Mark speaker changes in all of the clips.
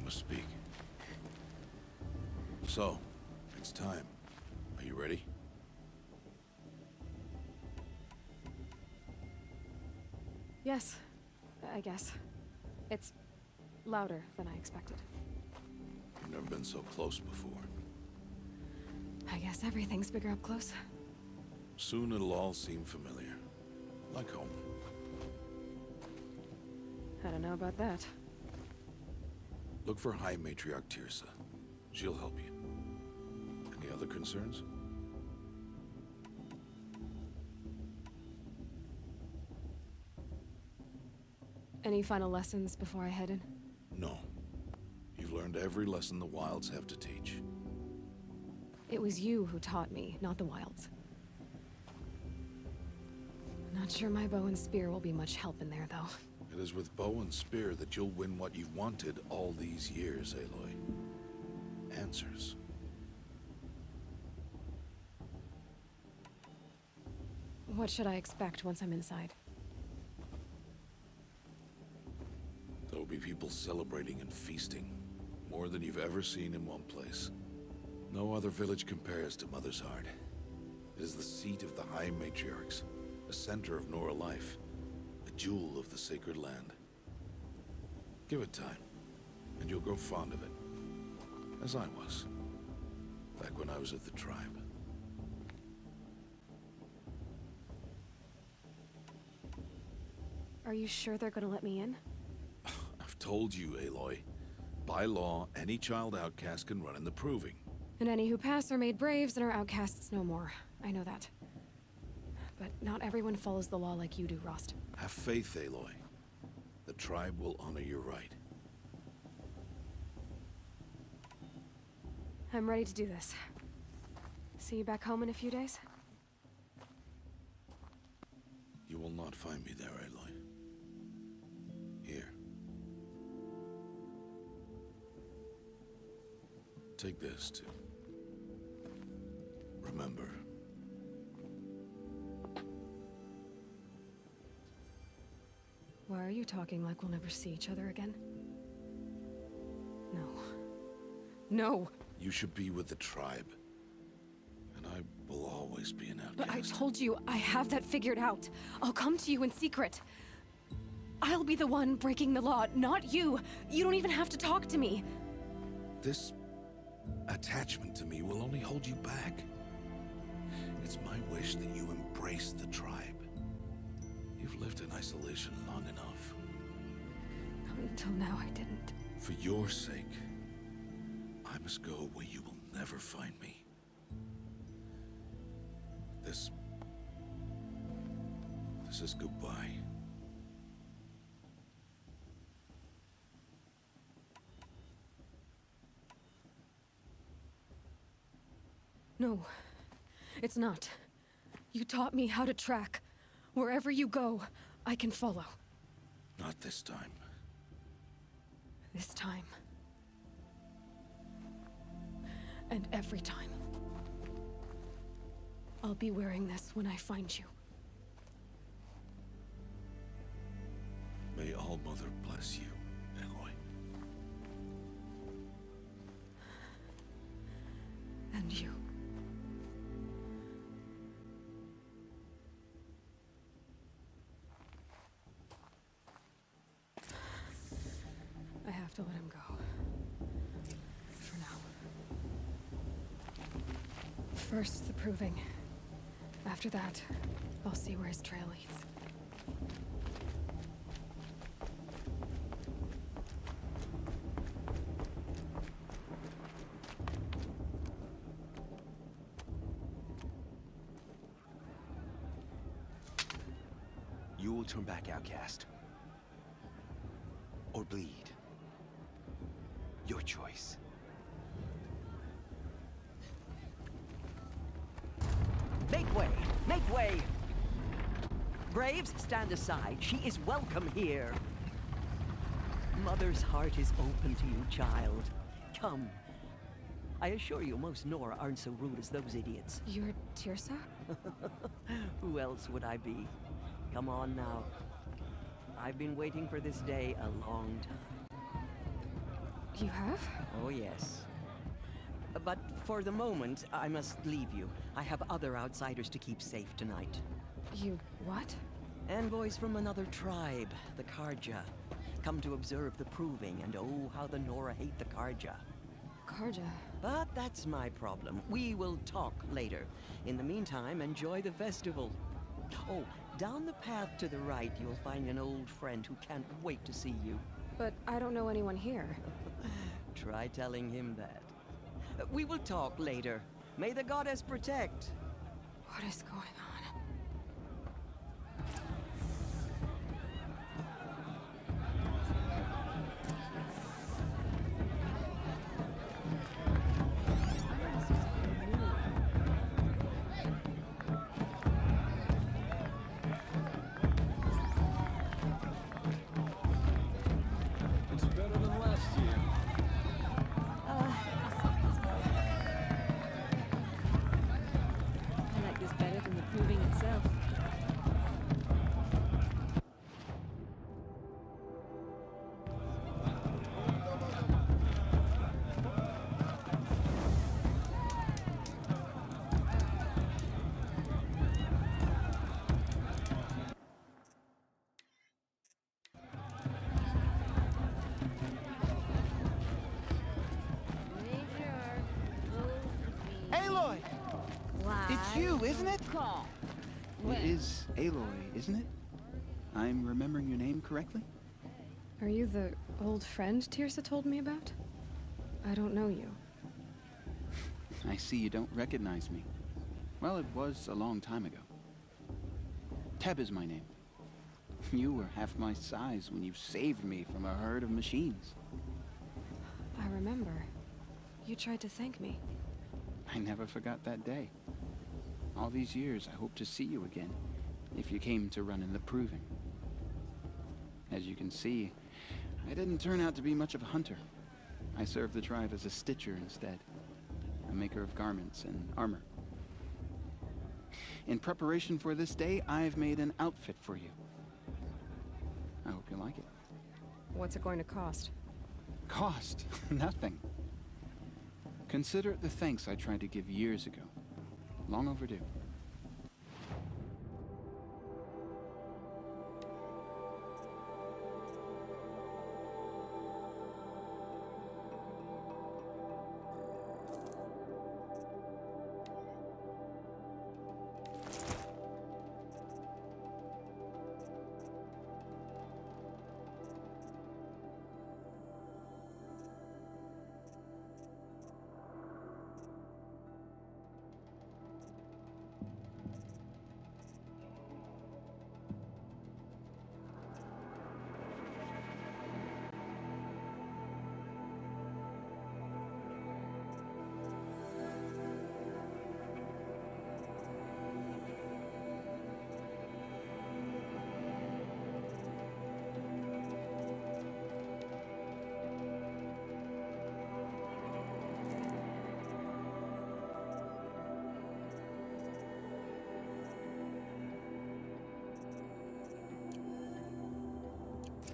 Speaker 1: must speak. So, it's time. Are you ready?
Speaker 2: Yes, I guess. It's louder than I expected.
Speaker 1: You've never been so close before.
Speaker 2: I guess everything's bigger up close.
Speaker 1: Soon it'll all seem familiar. Like home.
Speaker 2: I don't know about that.
Speaker 1: Look for High Matriarch Tirsa. She'll help you. Any other concerns?
Speaker 2: Any final lessons before I head in?
Speaker 1: No. You've learned every lesson the Wilds have to teach.
Speaker 2: It was you who taught me, not the Wilds. Not sure my bow and spear will be much help in there, though.
Speaker 1: It is with bow and spear that you'll win what you've wanted all these years, Aloy. Answers.
Speaker 2: What should I expect once I'm inside?
Speaker 1: There will be people celebrating and feasting. More than you've ever seen in one place. No other village compares to Mother's Heart. It is the seat of the High Matriarchs, a center of Nora life, a jewel of the sacred land. Give it time, and you'll grow fond of it. As I was, back when I was at the tribe.
Speaker 2: Are you sure they're gonna let me in?
Speaker 1: I've told you, Aloy. By law, any child outcast can run in the proving.
Speaker 2: And any who pass are made braves and are outcasts no more. I know that. But not everyone follows the law like you do, Rost.
Speaker 1: Have faith, Aloy. The tribe will honor your right.
Speaker 2: I'm ready to do this. See you back home in a few days?
Speaker 1: You will not find me there, Aloy. Here. Take this, too. Remember.
Speaker 2: Why are you talking like we'll never see each other again? No. No!
Speaker 1: You should be with the tribe. And I will always be an outcast.
Speaker 2: But I told you, I have that figured out. I'll come to you in secret. I'll be the one breaking the law, not you. You don't even have to talk to me.
Speaker 1: This attachment to me will only hold you back. It's my wish that you embrace the tribe. You've lived in isolation long enough.
Speaker 2: Until now, I didn't.
Speaker 1: For your sake, I must go where you will never find me. This is goodbye.
Speaker 2: No, it's not. You taught me how to track. Wherever you go, I can follow.
Speaker 1: Not this time.
Speaker 2: This time. And every time. I'll be wearing this when I find you.
Speaker 1: May All Mother bless you, Aloy.
Speaker 2: And you. I have to let him go. For now. First, the proving. After that, I'll see where his trail leads.
Speaker 3: You will turn back, outcast. Or bleed. Your choice.
Speaker 4: Make way! Make way! Braves, stand aside. She is welcome here. Mother's heart is open to you, child. Come. I assure you, most Nora aren't so rude as those idiots.
Speaker 2: You're Tirsa?
Speaker 4: Who else would I be? Come on now. I've been waiting for this day a long time.
Speaker 2: You have?
Speaker 4: Oh, yes. But for the moment, I must leave you. I have other outsiders to keep safe tonight.
Speaker 2: You what?
Speaker 4: Envoys from another tribe, the Karja. Come to observe the proving, and oh, how the Nora hate the Karja.
Speaker 2: Karja.
Speaker 4: But that's my problem. We will talk later. In the meantime, enjoy the festival. Oh, down the path to the right, you'll find an old friend who can't wait to see you.
Speaker 2: But I don't know anyone here.
Speaker 4: Try telling him that. We will talk later. May the goddess protect.
Speaker 2: What is going on?
Speaker 5: It's better than last year.
Speaker 2: I like this better than the proving itself.
Speaker 6: Aloy!
Speaker 7: Why?
Speaker 6: It's you, isn't it?
Speaker 7: Call.
Speaker 6: It is Aloy, isn't it? I'm remembering your name correctly?
Speaker 2: Are you the old friend Tirsa told me about? I don't know you.
Speaker 6: I see you don't recognize me. Well, it was a long time ago. Teb is my name. You were half my size when you saved me from a herd of machines.
Speaker 2: I remember. You tried to thank me.
Speaker 6: I never forgot that day. All these years, I hope to see you again, if you came to run in the proving. As you can see, I didn't turn out to be much of a hunter. I served the tribe as a stitcher instead, a maker of garments and armor. In preparation for this day, I've made an outfit for you. I hope you like it.
Speaker 2: What's it going to cost?
Speaker 6: Cost? Nothing. Consider it the thanks I tried to give years ago. Long overdue.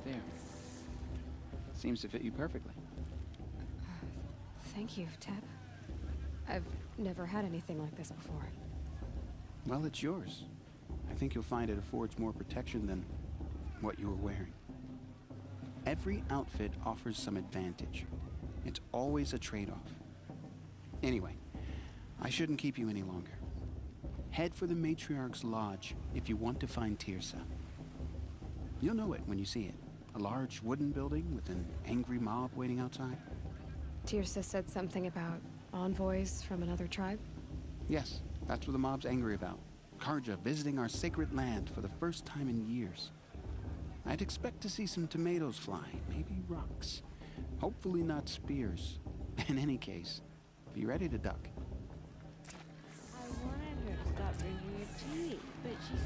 Speaker 6: There. Seems to fit you perfectly.
Speaker 2: Thank you, Teb. I've never had anything like this before.
Speaker 6: Well, it's yours. I think you'll find it affords more protection than what you were wearing. Every outfit offers some advantage. It's always a trade-off. Anyway, I shouldn't keep you any longer. Head for the Matriarch's Lodge if you want to find Tirsa. You'll know it when you see it. A large wooden building with an angry mob waiting outside.
Speaker 2: Tirsa said something about envoys from another tribe?
Speaker 6: Yes, that's what the mob's angry about. Karja visiting our sacred land for the first time in years. I'd expect to see some tomatoes fly, maybe rocks. Hopefully not spears. In any case, be ready to duck.
Speaker 7: I wanted her to stop drinking your tea, but she's...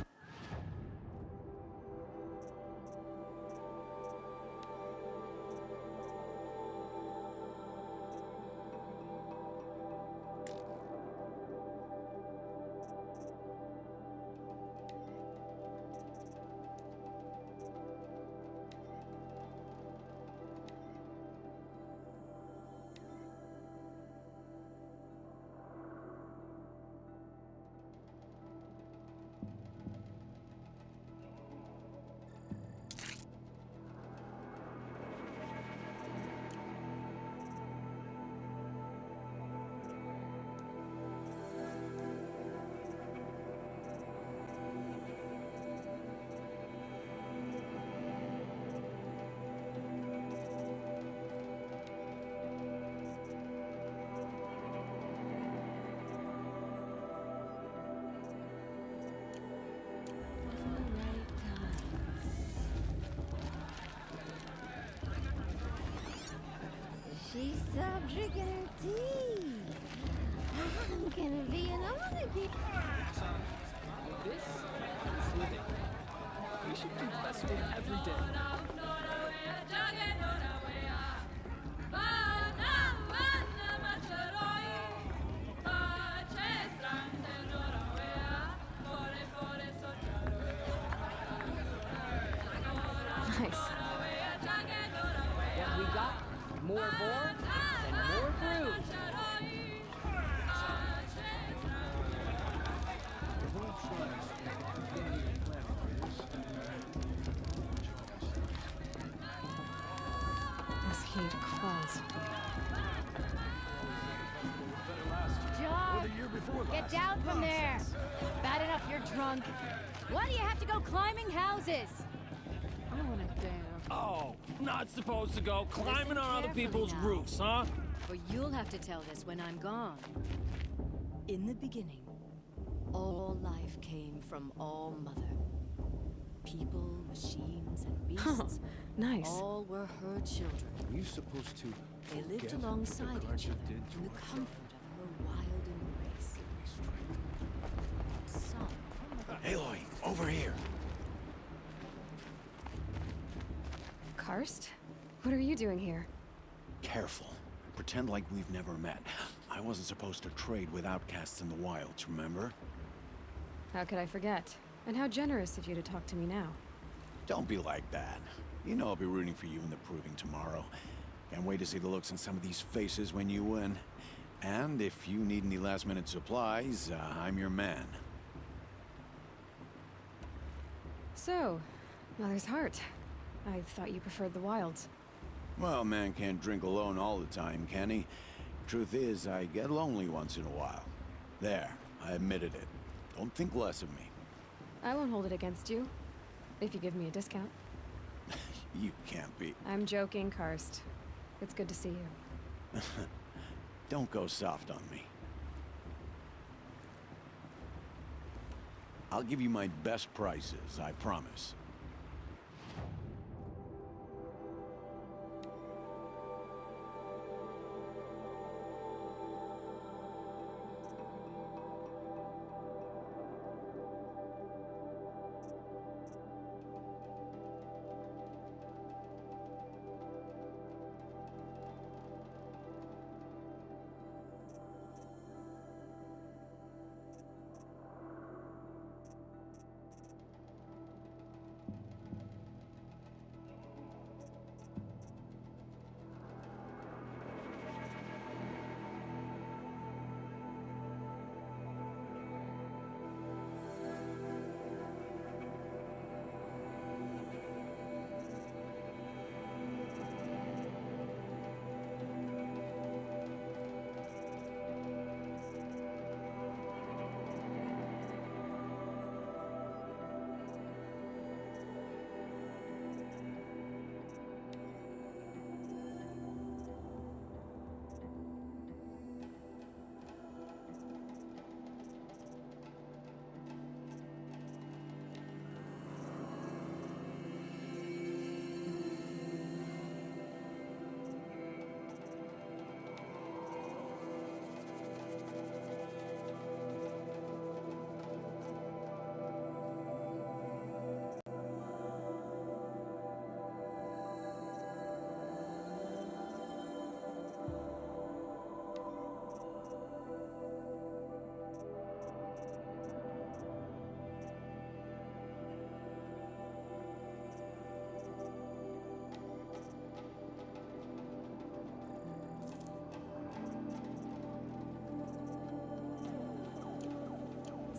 Speaker 7: She stopped drinking her tea. I'm gonna be an olympic.
Speaker 5: This is living. We should do festival every day.
Speaker 2: Nice.
Speaker 5: What we got? More board and more brew.
Speaker 2: This heat crawls.
Speaker 7: John, get down from there. Bad enough you're drunk. Why do you have to go climbing houses?
Speaker 2: I want to dance.
Speaker 8: Oh, not supposed to go climbing
Speaker 7: Listen
Speaker 8: on other
Speaker 7: carefully
Speaker 8: people's
Speaker 7: now.
Speaker 8: roofs, huh?
Speaker 9: For you'll have to tell this when I'm gone. In the beginning, all life came from All Mother. People, machines, and beasts,
Speaker 2: Nice.
Speaker 9: all were her children.
Speaker 5: Are you supposed to?
Speaker 9: They lived
Speaker 5: forget
Speaker 9: alongside
Speaker 5: what the
Speaker 9: each
Speaker 5: Guardian
Speaker 9: other
Speaker 5: did to
Speaker 9: in the
Speaker 5: our
Speaker 9: comfort of her wild embrace. Some
Speaker 1: Aloy, over here.
Speaker 2: Karst? What are you doing here?
Speaker 10: Careful. Pretend like we've never met. I wasn't supposed to trade with outcasts in the wilds, remember?
Speaker 2: How could I forget? And how generous of you to talk to me now.
Speaker 10: Don't be like that. You know I'll be rooting for you in the proving tomorrow. Can't wait to see the looks on some of these faces when you win. And if you need any last-minute supplies, I'm your man.
Speaker 2: So, Mother's Heart. I thought you preferred the wilds.
Speaker 10: Well, man can't drink alone all the time, can he? Truth is, I get lonely once in a while. There, I admitted it. Don't think less of me.
Speaker 2: I won't hold it against you. If you give me a discount.
Speaker 10: You can't be.
Speaker 2: I'm joking, Karst. It's good to see you.
Speaker 10: Don't go soft on me. I'll give you my best prices, I promise.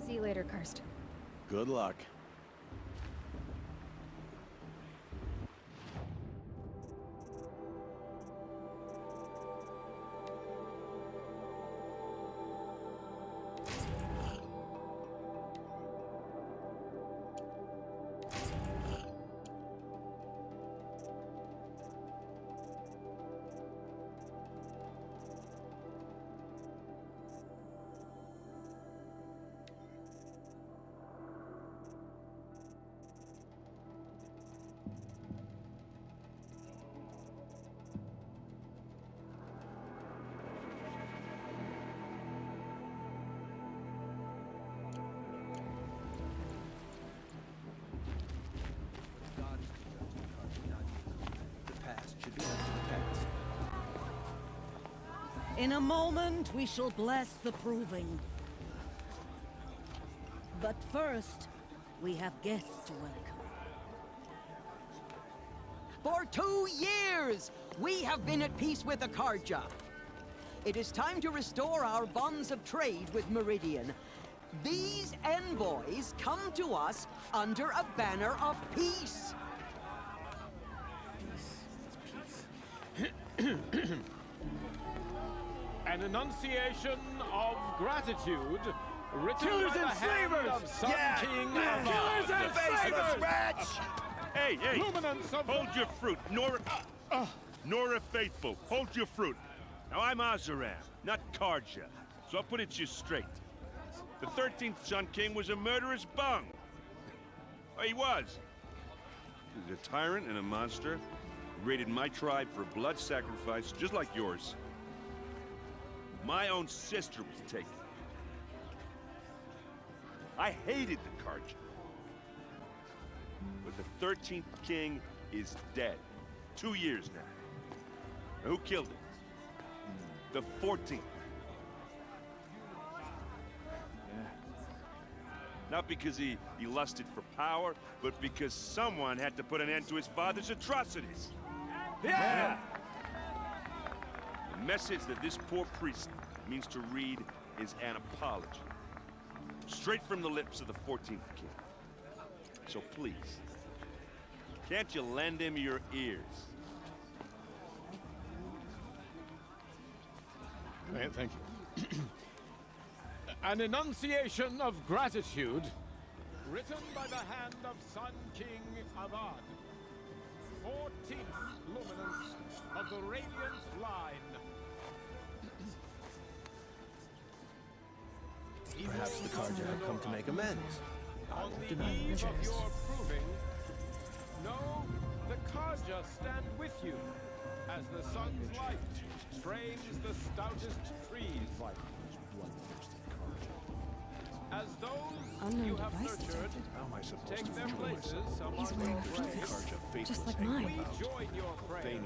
Speaker 2: See you later, Karst.
Speaker 10: Good luck.
Speaker 11: In a moment, we shall bless the proving. But first, we have guests to welcome.
Speaker 4: For 2 years, we have been at peace with the Karja. It is time to restore our bonds of trade with Meridian. These envoys come to us under a banner of peace.
Speaker 8: An enunciation of gratitude written
Speaker 3: Killers
Speaker 8: by the
Speaker 3: and
Speaker 8: hand
Speaker 3: slavers!
Speaker 8: of Sun
Speaker 3: Yeah!
Speaker 8: King
Speaker 3: Yeah!
Speaker 8: Avad.
Speaker 3: Killers and slavers! Rats!
Speaker 12: Hey, hey!
Speaker 8: Luminance of
Speaker 12: Hold your fruit, Nora Faithful, hold your fruit. Now I'm Azaram, not Karja, so I'll put it to you straight. The 13th Sun King was a murderous bung. Oh, he was. He was a tyrant and a monster. He raided my tribe for a blood sacrifice, just like yours. My own sister was taken. I hated the Karja. But the 13th king is dead. 2 years now. Now, who killed him? The 14th. Not because he lusted for power, but because someone had to put an end to his father's atrocities. Yeah! The message that this poor priest means to read is an apology. Straight from the lips of the 14th king. So please, can't you lend him your ears?
Speaker 8: Thank you. An enunciation of gratitude written by the hand of Sun King Avad, 14th luminance of the Radiant line.
Speaker 3: Perhaps the Karja have come to make amends.
Speaker 8: On the eve of your proving, no, the Karja stand with you, as the sun's light frames the stoutest trees. As those
Speaker 2: Unknown
Speaker 8: you have
Speaker 2: device
Speaker 8: nurtured take their places
Speaker 2: He's
Speaker 8: among
Speaker 2: wearing
Speaker 8: your
Speaker 2: a
Speaker 8: graves,
Speaker 2: focus, just like mine.
Speaker 8: we join your prayers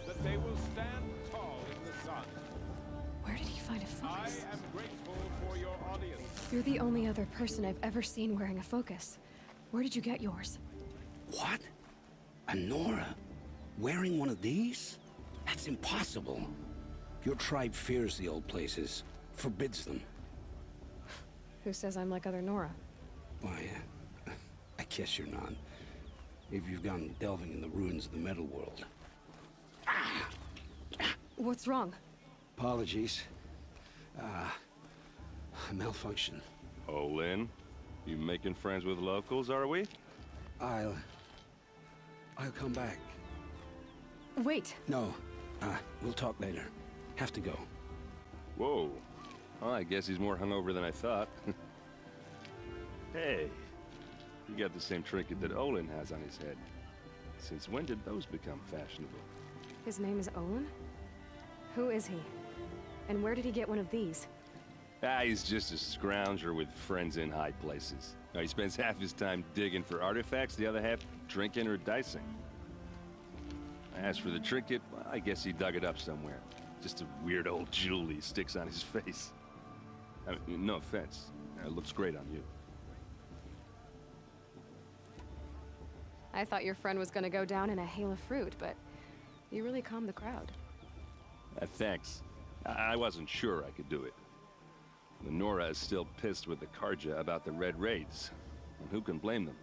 Speaker 8: that they will stand tall in the sun.
Speaker 2: Where did he find a
Speaker 8: I
Speaker 2: focus?
Speaker 8: am grateful for your audience.
Speaker 2: You're the only other person I've ever seen wearing a focus. Where did you get yours?
Speaker 13: What? A Nora? Wearing one of these? That's impossible. Your tribe fears the old places, forbids them.
Speaker 2: Who says I'm like other Nora?
Speaker 13: Why, I guess you're not. If you've gone delving in the ruins of the metal world.
Speaker 2: What's wrong?
Speaker 13: Apologies. A malfunction.
Speaker 12: Oh, Lynn, you making friends with locals, are we?
Speaker 13: I'll come back.
Speaker 2: Wait.
Speaker 13: No, we'll talk later. Have to go.
Speaker 12: Whoa. Well, I guess he's more hungover than I thought. Hey, you got the same trinket that Olin has on his head. Since when did those become fashionable?
Speaker 2: His name is Olin? Who is he? And where did he get one of these?
Speaker 12: He's just a scrounger with friends in high places. Now, he spends half his time digging for artifacts, the other half drinking or dicing. As for the trinket, well, I guess he dug it up somewhere. Just a weird old jewel he sticks on his face. I mean, no offense. It looks great on you.
Speaker 2: I thought your friend was gonna go down in a hail of fruit, but you really calmed the crowd.
Speaker 12: Thanks. I wasn't sure I could do it. The Nora is still pissed with the Karja about the Red Raids. And who can blame them?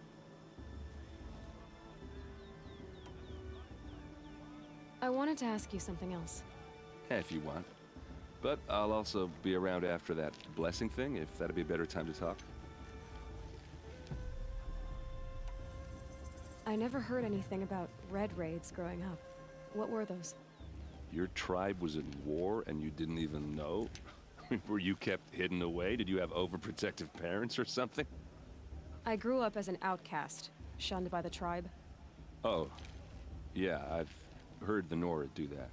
Speaker 2: I wanted to ask you something else.
Speaker 12: If you want. But I'll also be around after that blessing thing, if that'd be a better time to talk.
Speaker 2: I never heard anything about Red Raids growing up. What were those?
Speaker 12: Your tribe was in war and you didn't even know? Were you kept hidden away? Did you have overprotective parents or something?
Speaker 2: I grew up as an outcast, shunned by the tribe.
Speaker 12: Oh. Yeah, I've heard the Nora do that.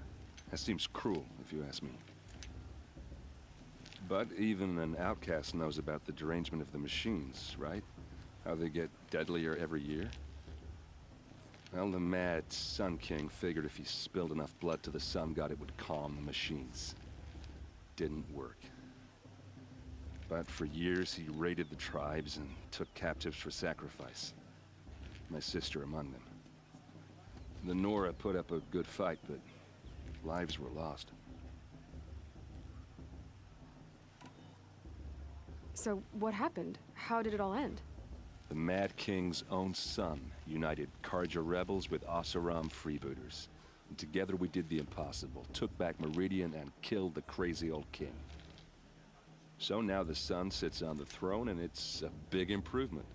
Speaker 12: That seems cruel, if you ask me. But even an outcast knows about the derangement of the machines, right? How they get deadlier every year? Well, the mad Sun King figured if he spilled enough blood to the Sun God, it would calm the machines.
Speaker 14: didn't work. But for years, he raided the tribes and took captives for sacrifice. My sister among them. The Nora put up a good fight, but lives were lost.
Speaker 2: So, what happened? How did it all end?
Speaker 14: The Mad King's own son united Karja rebels with Oseram freebooters. And together we did the impossible, took back Meridian and killed the crazy old king. So now the son sits on the throne, and it's a big improvement.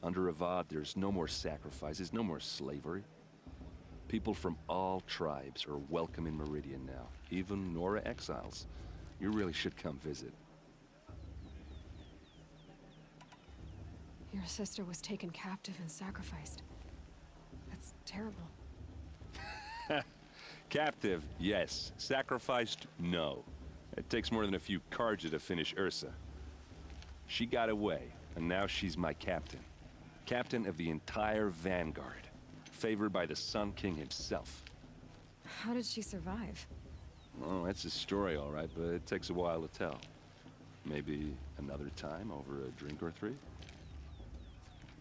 Speaker 14: Under Avad, there's no more sacrifices, no more slavery. People from all tribes are welcome in Meridian now, even Nora exiles. You really should come visit.
Speaker 2: Your sister was taken captive and sacrificed. That's terrible.
Speaker 14: Captive, yes. Sacrificed, no. It takes more than a few Karja to finish Ursa. She got away, and now she's my captain. Captain of the entire Vanguard. Favored by the Sun King himself.
Speaker 2: How did she survive?
Speaker 14: Oh, that's a story, all right, but it takes a while to tell. Maybe another time over a drink or three?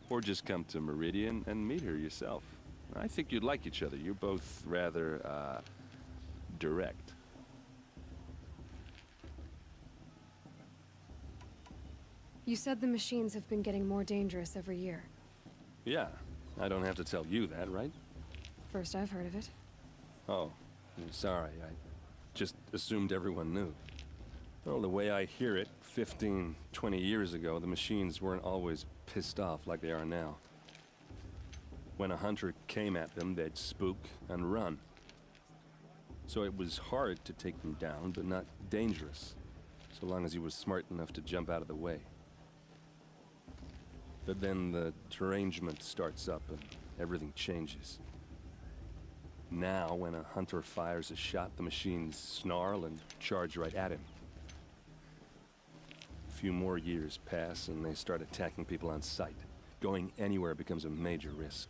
Speaker 14: Or just come to Meridian and meet her yourself. I think you'd like each other. You're both rather, direct.
Speaker 2: You said the machines have been getting more dangerous every year.
Speaker 14: Yeah, I don't have to tell you that, right?
Speaker 2: First I've heard of it.
Speaker 14: Oh, I'm sorry. I just assumed everyone knew. Well, the way I hear it, 15, 20 years ago, the machines weren't always pissed off like they are now. When a hunter came at them, they'd spook and run. So it was hard to take them down, but not dangerous, so long as he was smart enough to jump out of the way. But then the derangement starts up and everything changes. Now, when a hunter fires a shot, the machines snarl and charge right at him. A few more years pass and they start attacking people on sight. Going anywhere becomes a major risk.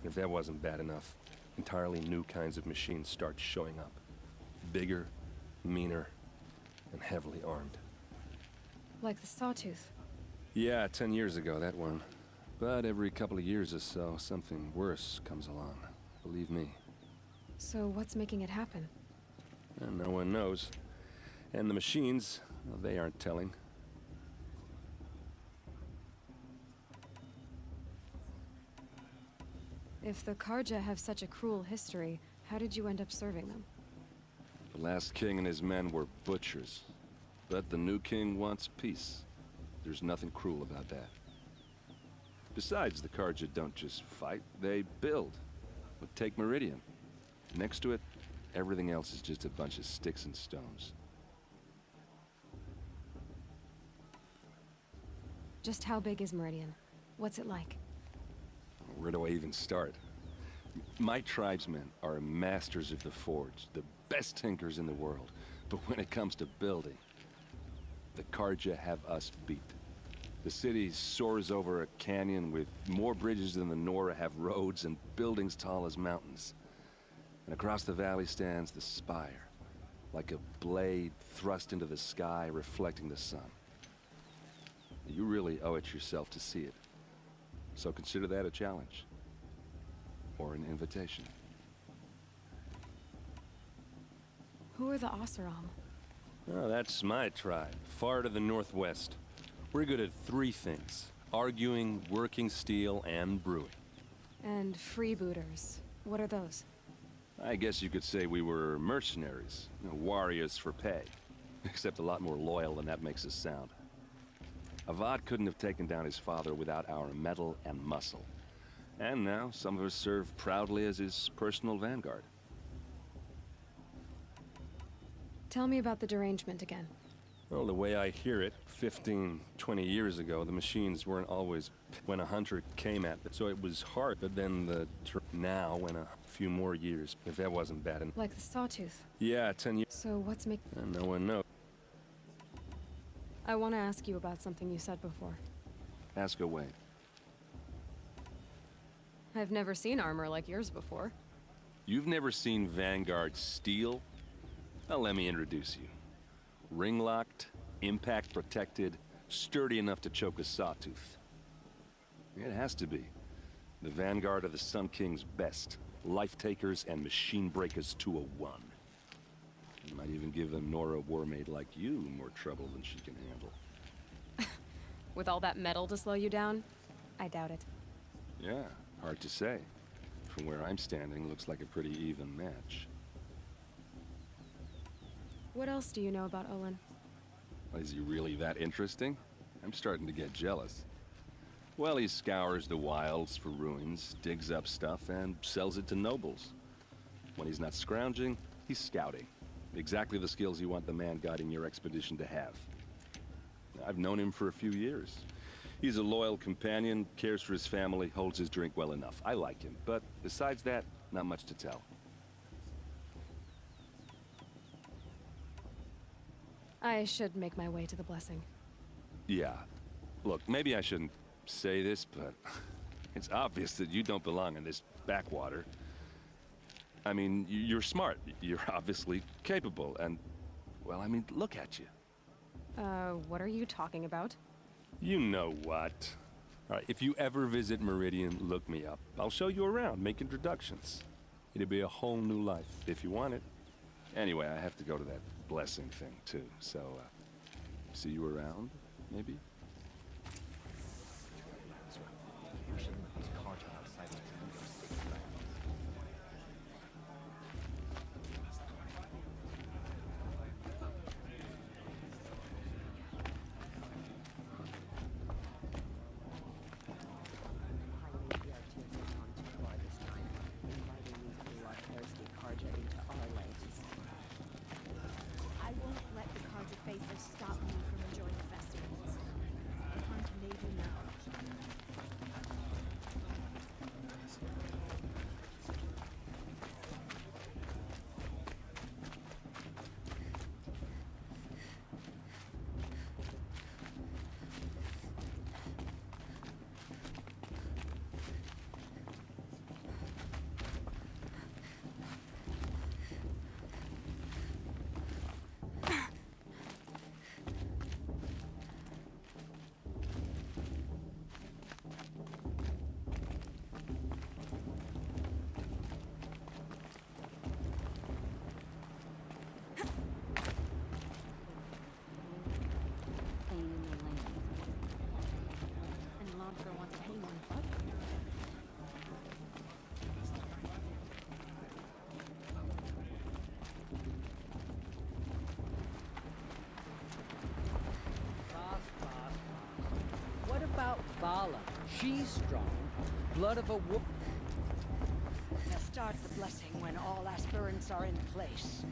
Speaker 14: And if that wasn't bad enough, entirely new kinds of machines start showing up. Bigger, meaner, and heavily armed.
Speaker 2: Like the Sawtooth.
Speaker 14: Yeah, 10 years ago, that one. But every couple of years or so, something worse comes along. Believe me.
Speaker 2: So what's making it happen?
Speaker 14: And no one knows. And the machines, well, they aren't telling.
Speaker 2: If the Karja have such a cruel history, how did you end up serving them?
Speaker 14: The last king and his men were butchers. But the new king wants peace. There's nothing cruel about that. Besides, the Karja don't just fight, they build. But take Meridian. Next to it, everything else is just a bunch of sticks and stones.
Speaker 2: Just how big is Meridian? What's it like?
Speaker 14: Where do I even start? My tribesmen are masters of the forge, the best tinkers in the world. But when it comes to building, the Karja have us beat. The city soars over a canyon with more bridges than the Nora have roads and buildings tall as mountains. And across the valley stands the spire, like a blade thrust into the sky reflecting the sun. You really owe it yourself to see it. So consider that a challenge. Or an invitation.
Speaker 2: Who are the Oseram?
Speaker 14: Oh, that's my tribe, far to the northwest. We're good at three things: arguing, working steel, and brewing.
Speaker 2: And freebooters. What are those?
Speaker 14: I guess you could say we were mercenaries, warriors for pay. Except a lot more loyal than that makes us sound. Avad couldn't have taken down his father without our metal and muscle. And now, some of us serve proudly as his personal vanguard.
Speaker 2: Tell me about the derangement again.
Speaker 14: Well, the way I hear it, 15, 20 years ago, the machines weren't always when a hunter came at them. So it was hard, but then now, when a few more years, if that wasn't bad enough.
Speaker 2: Like the Sawtooth?
Speaker 14: Yeah, 10 years.
Speaker 2: So what's making...
Speaker 14: And no one knows.
Speaker 2: I want to ask you about something you said before.
Speaker 14: Ask away.
Speaker 2: I've never seen armor like yours before.
Speaker 14: You've never seen Vanguard steel? Well, let me introduce you. Ring-locked, impact-protected, sturdy enough to choke a sawtooth. It has to be. The vanguard of the Sun King's best. Life-takers and machine-breakers to a one. You might even give a Nora warmaid like you more trouble than she can handle.
Speaker 2: With all that metal to slow you down? I doubt it.
Speaker 14: Yeah, hard to say. From where I'm standing, looks like a pretty even match.
Speaker 2: What else do you know about Olin?
Speaker 14: Is he really that interesting? I'm starting to get jealous. Well, he scours the wilds for ruins, digs up stuff, and sells it to nobles. When he's not scrounging, he's scouting. Exactly the skills you want the man guiding your expedition to have. I've known him for a few years. He's a loyal companion, cares for his family, holds his drink well enough. I like him, but besides that, not much to tell.
Speaker 2: I should make my way to the blessing.
Speaker 14: Yeah. Look, maybe I shouldn't say this, but it's obvious that you don't belong in this backwater. I mean, you're smart. You're obviously capable, and, well, I mean, look at you.
Speaker 2: What are you talking about?
Speaker 14: You know what. All right, if you ever visit Meridian, look me up. I'll show you around, make introductions. It'll be a whole new life, if you want it. Anyway, I have to go to that blessing thing, too, so, see you around, maybe?
Speaker 4: Vala. She's strong. Blood of a woman.
Speaker 11: Start the blessing when all aspirants are in place.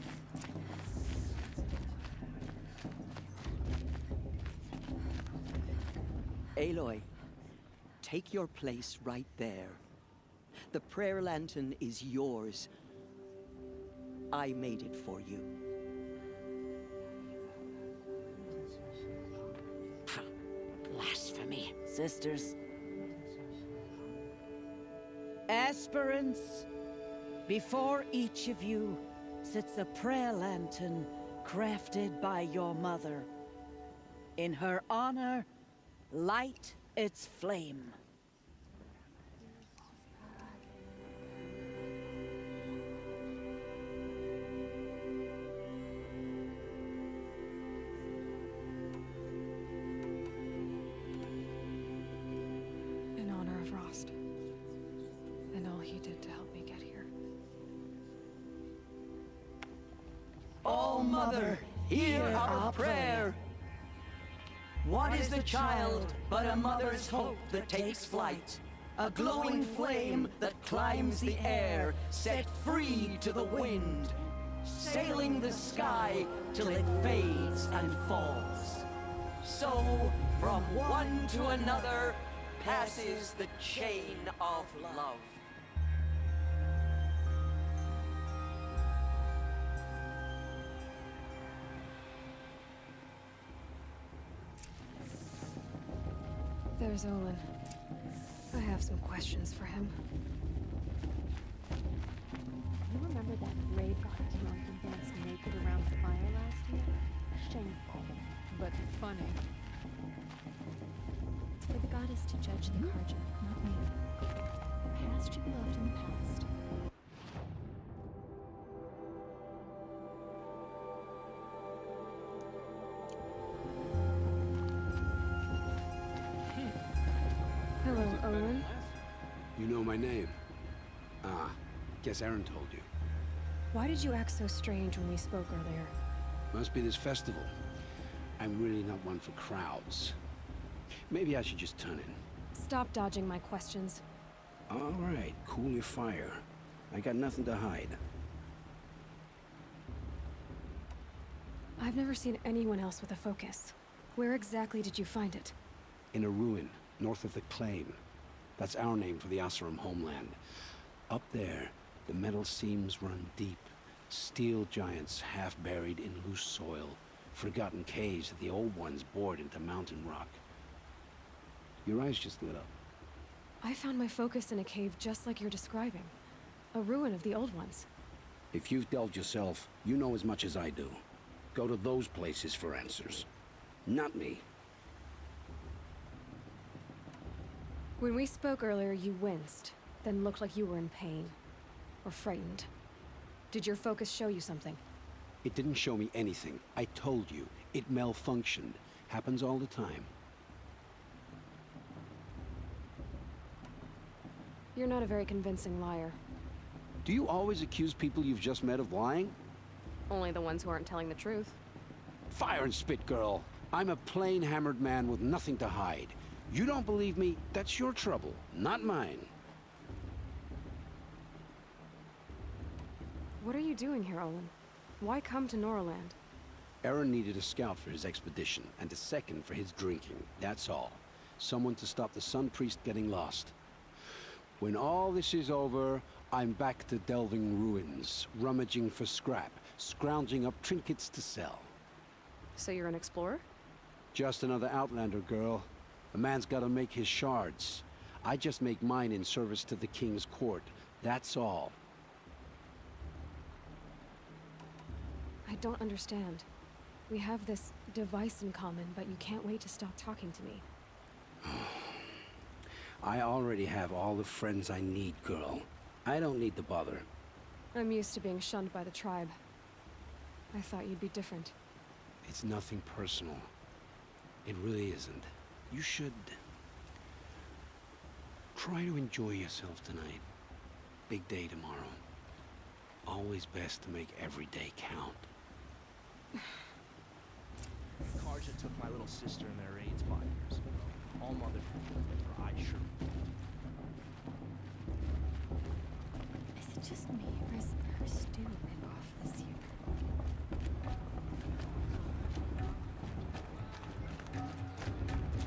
Speaker 4: Aloy, take your place right there. The prayer lantern is yours. I made it for you.
Speaker 11: Blasphemy. Sisters. Aspirants, before each of you sits a prayer lantern crafted by your mother. In her honor, light its flame.
Speaker 2: And all he did to help me get here.
Speaker 4: All Mother, hear our prayer. What is the child but a mother's hope that takes flight? A glowing flame that climbs the air, set free to the wind, sailing the sky till it fades and falls. So, from one to another, passes the chain of love.
Speaker 2: There's Olin. I have some questions for him.
Speaker 15: You remember that brave got drunk and danced naked around
Speaker 9: honor. It's for the goddess to judge the Karja, not me. The past should be left in the past.
Speaker 2: Hello, Owen.
Speaker 13: You know my name? Ah, guess Aaron told you.
Speaker 2: Why did you act so strange when we spoke earlier?
Speaker 13: Must be this festival. I'm really not one for crowds. Maybe I should just turn in.
Speaker 2: Stop dodging my questions.
Speaker 13: All right, cool your fire. I got nothing to hide.
Speaker 2: I've never seen anyone else with a focus. Where exactly did you find it?
Speaker 13: In a ruin, north of the Claim. That's our name for the Oseram homeland. Up there, the metal seams run deep. Steel giants half buried in loose soil. Forgotten caves that the old ones bored into mountain rock. Your eyes just lit up.
Speaker 2: I found my focus in a cave just like you're describing. A ruin of the old ones.
Speaker 13: If you've delved yourself, you know as much as I do. Go to those places for answers. Not me.
Speaker 2: When we spoke earlier, you winced, then looked like you were in pain. Or frightened. Did your focus show you something?
Speaker 13: It didn't show me anything. I told you. It malfunctioned. Happens all the time.
Speaker 2: You're not a very convincing liar.
Speaker 13: Do you always accuse people you've just met of lying?
Speaker 2: Only the ones who aren't telling the truth.
Speaker 13: Fire and spit, girl. I'm a plain hammered man with nothing to hide. You don't believe me, that's your trouble, not mine.
Speaker 2: What are you doing here, Olin? Why come to Noraland?
Speaker 13: Aaron needed a scout for his expedition, and a second for his drinking, that's all. Someone to stop the Sun Priest getting lost. When all this is over, I'm back to delving ruins, rummaging for scrap, scrounging up trinkets to sell.
Speaker 2: So you're an explorer?
Speaker 13: Just another Outlander, girl. A man's gotta make his shards. I just make mine in service to the King's court, that's all.
Speaker 2: I don't understand. We have this device in common, but you can't wait to stop talking to me.
Speaker 13: I already have all the friends I need, girl. I don't need the bother.
Speaker 2: I'm used to being shunned by the tribe. I thought you'd be different.
Speaker 13: It's nothing personal. It really isn't. You should try to enjoy yourself tonight. Big day tomorrow. Always best to make every day count.
Speaker 3: Karja took my little sister in their raids 5 years ago. All Mother for I sure.
Speaker 9: Is it just me, or is her stew a bit off this year?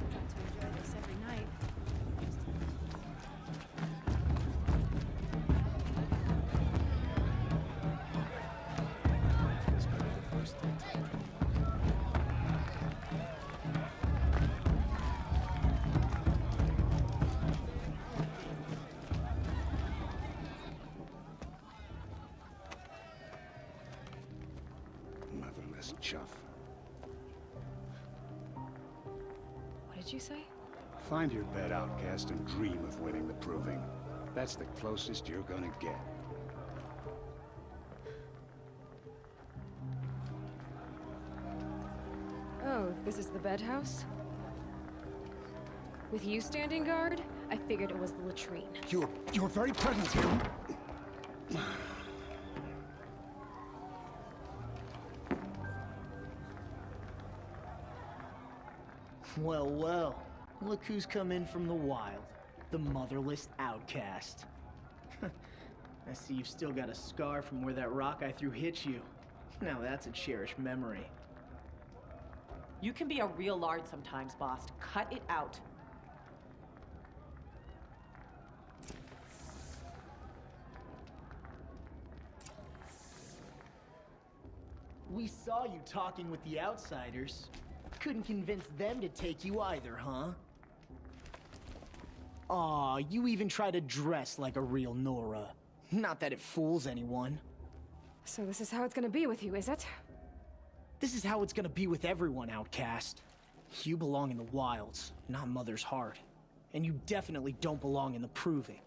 Speaker 9: Trying to enjoy this every night.
Speaker 3: This might be the first date.
Speaker 13: Motherless chuff.
Speaker 2: What did you say?
Speaker 15: Find your bed, outcast, and dream of winning the proving. That's the closest you're gonna get.
Speaker 2: Oh, this is the bedhouse? With you standing guard, I figured it was the latrine.
Speaker 15: Your very presence here.
Speaker 16: Well, well. Look who's come in from the wild. The motherless outcast. I see you've still got a scar from where that rock I threw hit you. Now that's a cherished memory.
Speaker 17: You can be a real lard sometimes, boss. Cut it out.
Speaker 16: We saw you talking with the outsiders. Couldn't convince them to take you either, huh? Aw, you even try to dress like a real Nora. Not that it fools anyone.
Speaker 2: So this is how it's gonna be with you, is it?
Speaker 16: This is how it's gonna be with everyone, outcast. You belong in the wilds, not Mother's heart. And you definitely don't belong in the proving.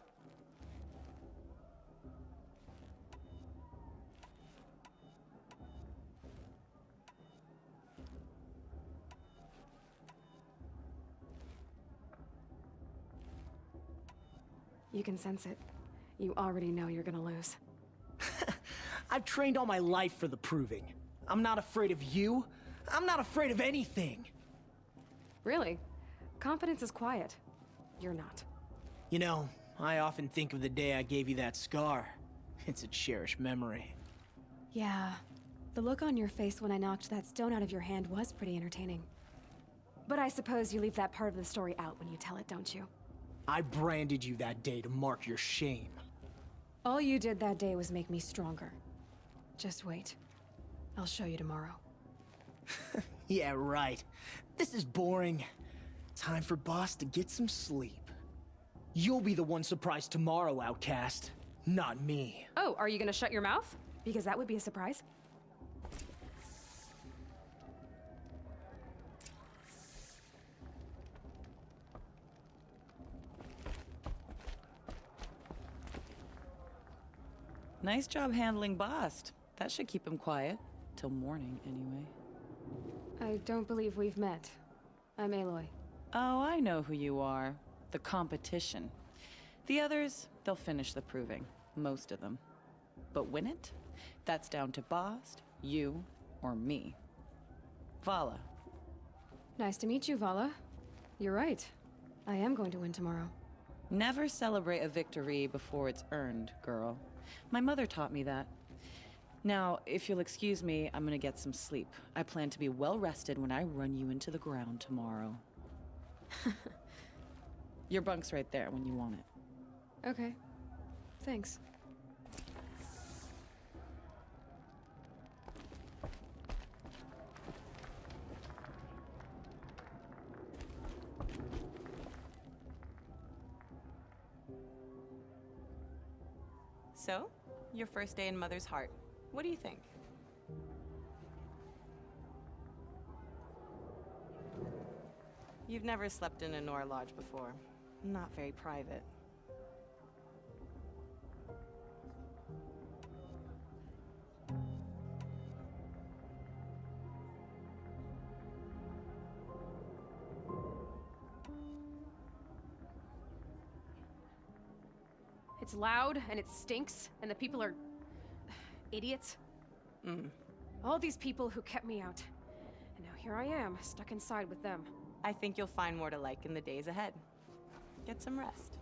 Speaker 2: You can sense it. You already know you're gonna lose.
Speaker 16: I've trained all my life for the proving. I'm not afraid of you. I'm not afraid of anything.
Speaker 2: Really? Confidence is quiet. You're not.
Speaker 16: You know, I often think of the day I gave you that scar. It's a cherished memory.
Speaker 2: Yeah. The look on your face when I knocked that stone out of your hand was pretty entertaining. But I suppose you leave that part of the story out when you tell it, don't you?
Speaker 16: I branded you that day to mark your shame.
Speaker 2: All you did that day was make me stronger. Just wait. I'll show you tomorrow.
Speaker 16: Yeah, right. This is boring. Time for Boss to get some sleep. You'll be the one surprised tomorrow, outcast. Not me.
Speaker 2: Oh, are you gonna shut your mouth? Because that would be a surprise.
Speaker 18: Nice job handling Bast. That should keep him quiet. Till morning, anyway.
Speaker 2: I don't believe we've met. I'm Aloy.
Speaker 18: Oh, I know who you are. The competition. The others, they'll finish the proving. Most of them. But win it? That's down to Bast, you, or me. Vala.
Speaker 2: Nice to meet you, Vala. You're right. I am going to win tomorrow.
Speaker 18: Never celebrate a victory before it's earned, girl. My mother taught me that. Now, if you'll excuse me, I'm gonna get some sleep. I plan to be well rested when I run you into the ground tomorrow. Your bunk's right there when you want it.
Speaker 2: Okay. Thanks.
Speaker 17: So, your first day in Mother's heart. What do you think? You've never slept in a Nora lodge before. Not very private.
Speaker 2: It's loud, and it stinks, and the people are... idiots. All these people who kept me out. And now here I am, stuck inside with them.
Speaker 17: I think you'll find more to like in the days ahead. Get some rest.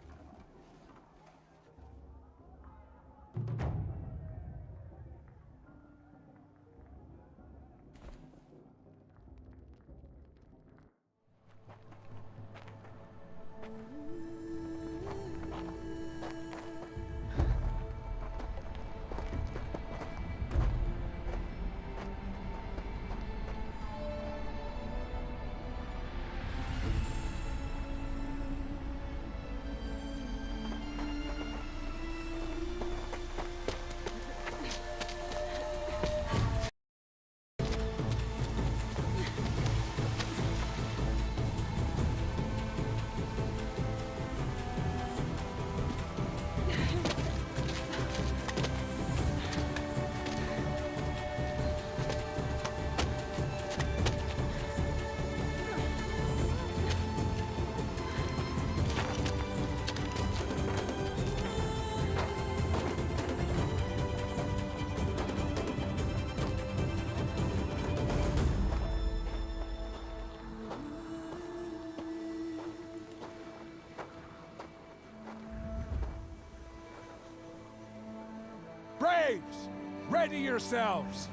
Speaker 8: Braves! Ready yourselves!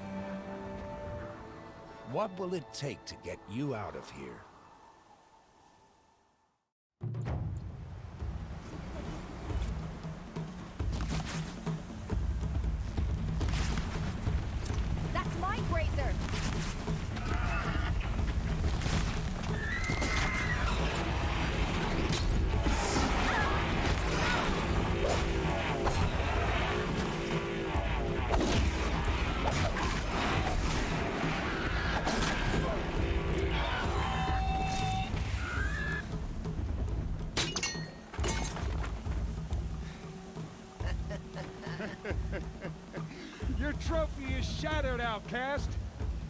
Speaker 19: What will it take to get you out of here?
Speaker 7: That's my brazier!
Speaker 8: outcast.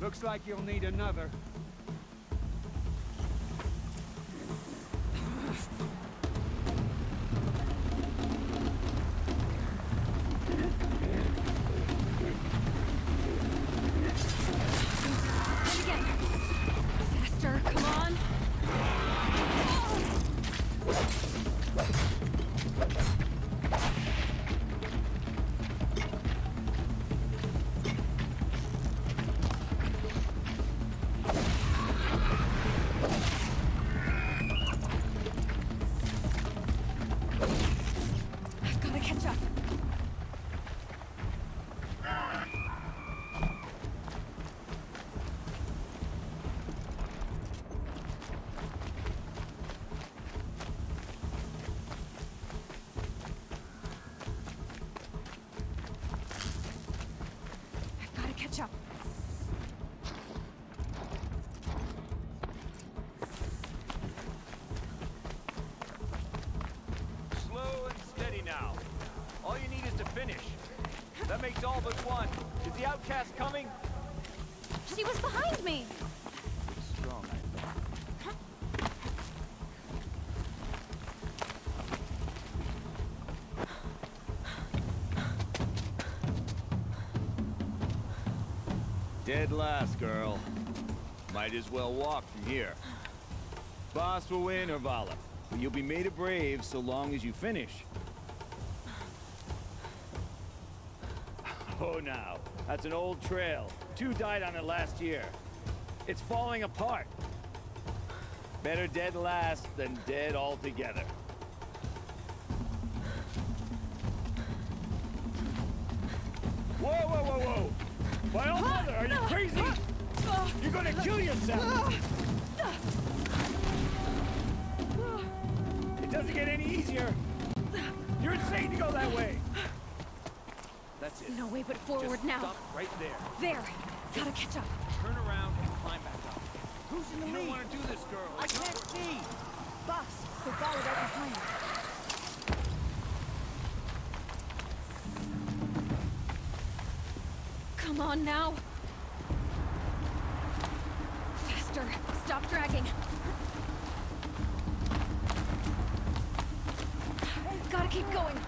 Speaker 8: Looks like you'll need another.
Speaker 2: Again. Faster, come on. I've got to catch up. I've got to catch up.
Speaker 3: Slow and steady now. All you need is to finish. That makes all but one. Is the outcast coming?
Speaker 2: She was behind me.
Speaker 3: It's strong, I thought. Dead last, girl. Might as well walk from here. Boss will win, or Vala. But you'll be made a brave so long as you finish. Oh, now. That's an old trail. 2 died on it last year. It's falling apart. Better dead last than dead altogether. Whoa, whoa, whoa, whoa! My old mother, are you crazy? You're gonna kill yourself! It doesn't get any easier. You're insane to go that way. That's it.
Speaker 2: No way but forward
Speaker 3: Just
Speaker 2: now.
Speaker 3: stop right there.
Speaker 2: There. Gotta catch up.
Speaker 3: Turn around and climb back up.
Speaker 16: Who's in the
Speaker 3: You
Speaker 16: lead?
Speaker 3: don't want to do this, girl.
Speaker 16: I can't see. Boss, they followed right behind us.
Speaker 2: Come on now. Faster. Stop dragging. Gotta keep going.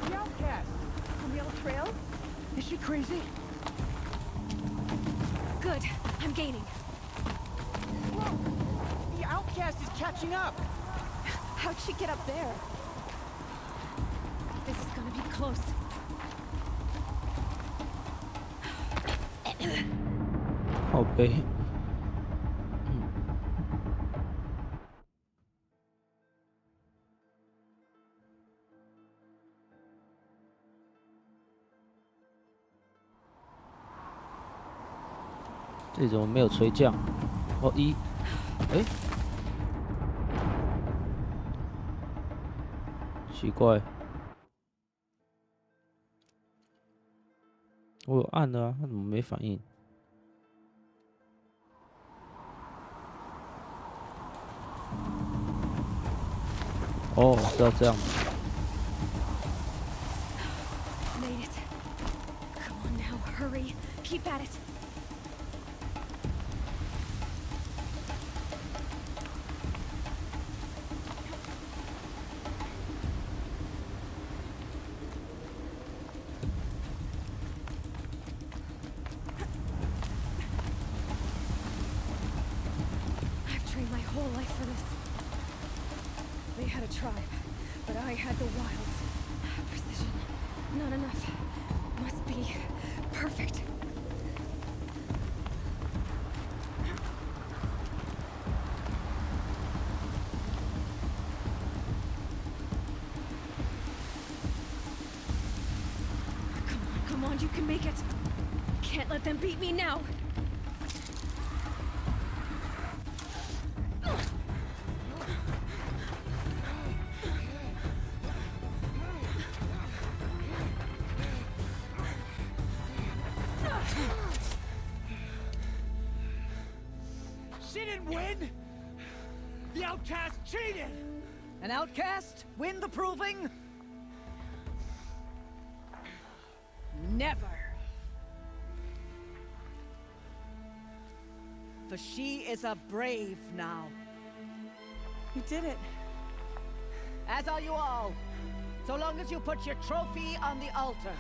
Speaker 16: The outcast. On the old trail? Is she crazy?
Speaker 2: Good. I'm gaining.
Speaker 16: Whoa! The outcast is catching up.
Speaker 2: How'd she get up there? This is gonna be close.
Speaker 20: 靠背。这里怎么没有垂降？哦，哎，奇怪，我有按的啊，它怎么没反应？哦，是要这样。
Speaker 2: Made it. Come on now, hurry. Keep at it. I've trained my whole life for this. They had a tribe, but I had the wilds. Precision. Not enough. Must be perfect. Come on, you can make it. Can't let them beat me now.
Speaker 16: She didn't win! The outcast cheated! An outcast win the proving? Never!
Speaker 11: for she is a brave now.
Speaker 18: You did it.
Speaker 11: As are you all, so long as you put your trophy on the altar.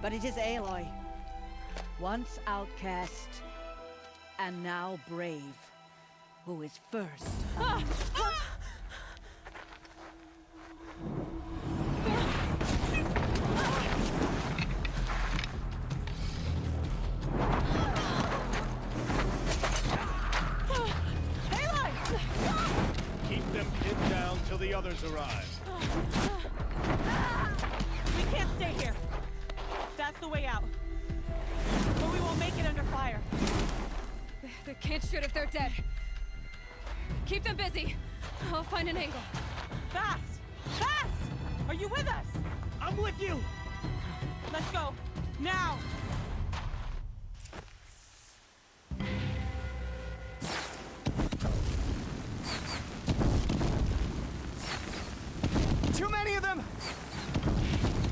Speaker 11: But it is Aloy, once outcast, and now brave, who is first.
Speaker 3: Keep them pinned down till the others arrive.
Speaker 18: We can't stay here. That's the way out. Or we won't make it under fire.
Speaker 2: They can't shoot if they're dead. Keep them busy. I'll find an angle.
Speaker 18: Fast! Fast! Are you with us?
Speaker 16: I'm with you!
Speaker 18: Let's go. Now!
Speaker 16: Too many of them!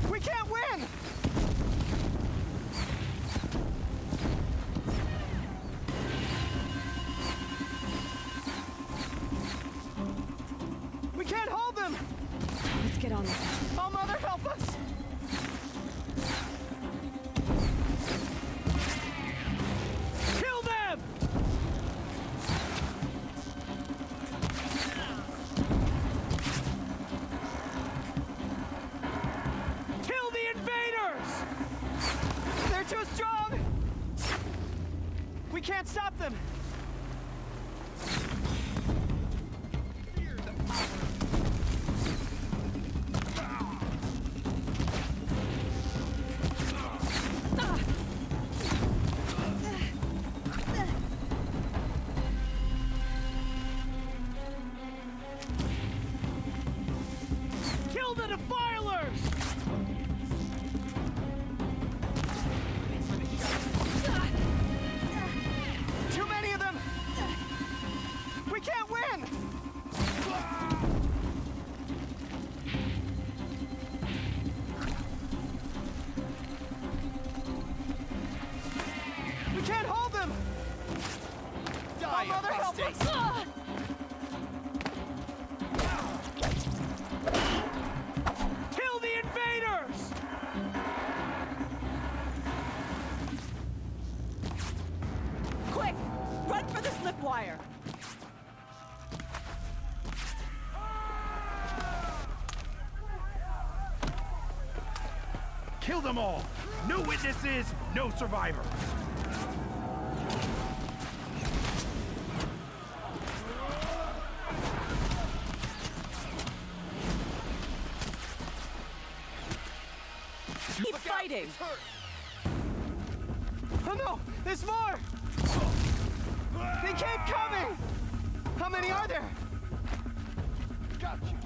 Speaker 16: We can't win! We can't hold them!
Speaker 2: Let's get on this.
Speaker 16: Oh, Mother, help us! Kill them! Kill the invaders! They're too strong! We can't stop them! Kill the defilers! Too many of them! We can't win! We can't hold them! Oh, Mother, help us! Kill the invaders!
Speaker 18: Quick! Run for the slip wire!
Speaker 12: Kill them all! No witnesses, no survivors!
Speaker 18: Keep fighting!
Speaker 16: Oh no! There's more! They keep coming! How many are there? Got you!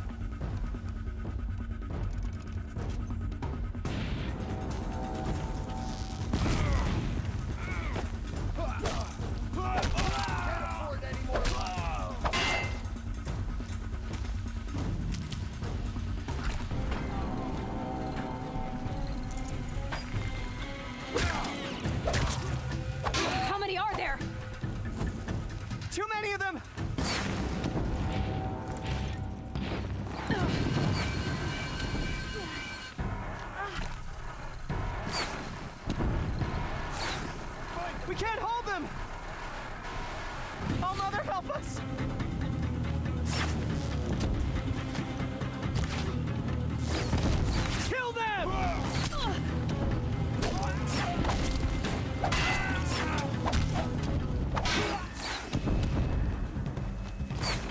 Speaker 2: How many are there?
Speaker 16: Too many of them! We can't hold them! Oh, Mother, help us! Kill them!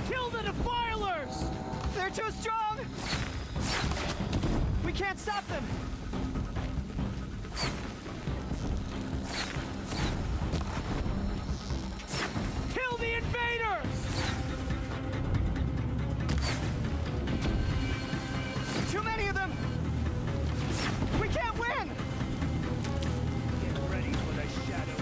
Speaker 16: Kill the defilers! They're too strong! We can't stop them! Kill the invaders! Too many of them! We can't win!
Speaker 12: Get ready for the shadow.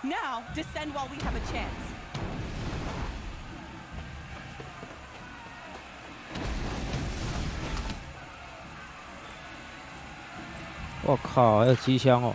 Speaker 4: Now, descend while we have a chance.
Speaker 20: 我靠，还有机枪哦！ 哦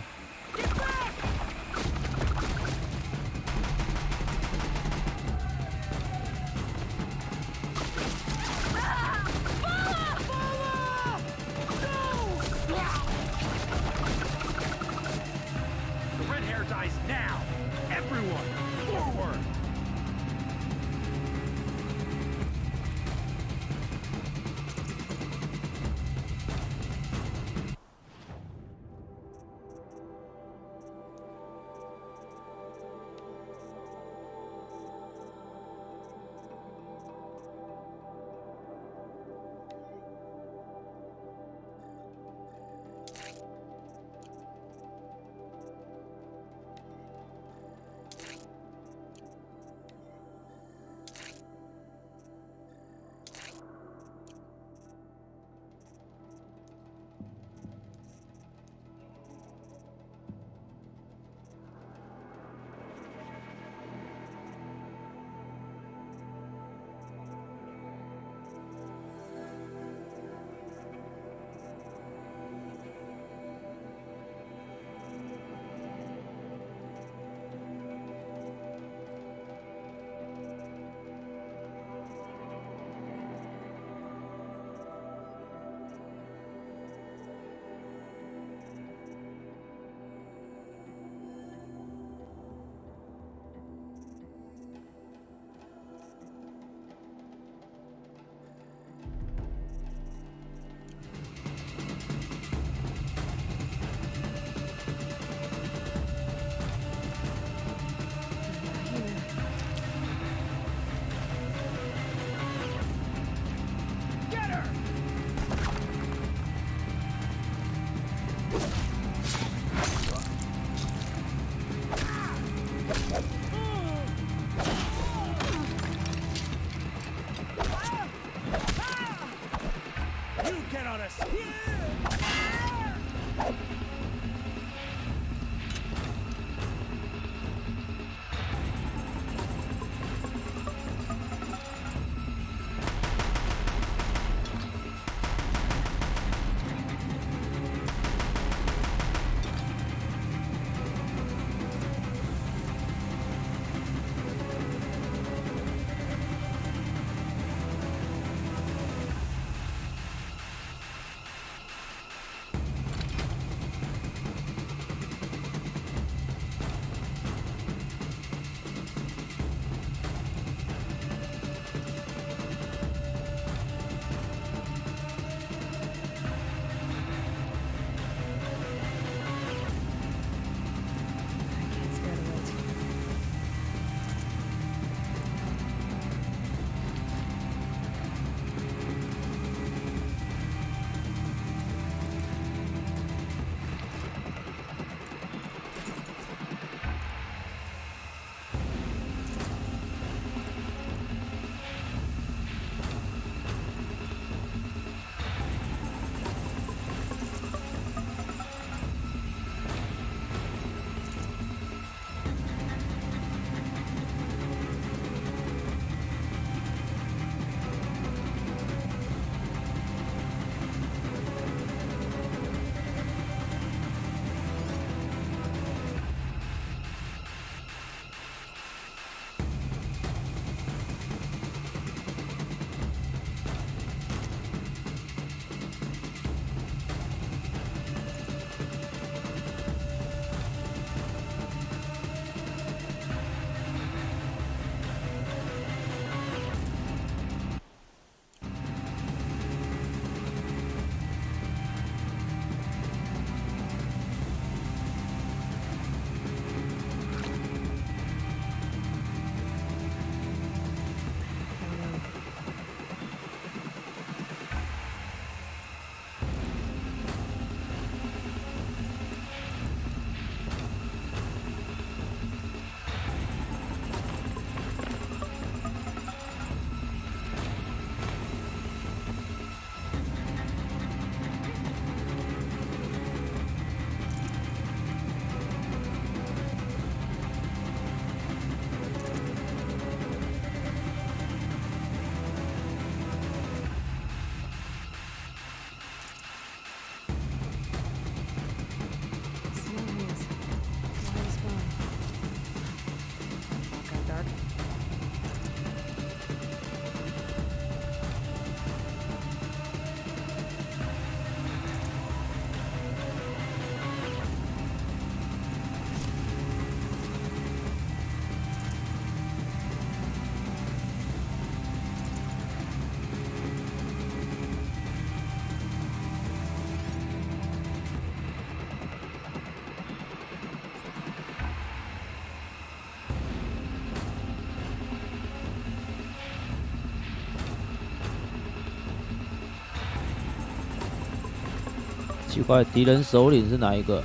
Speaker 20: 奇怪，敌人首领是哪一个？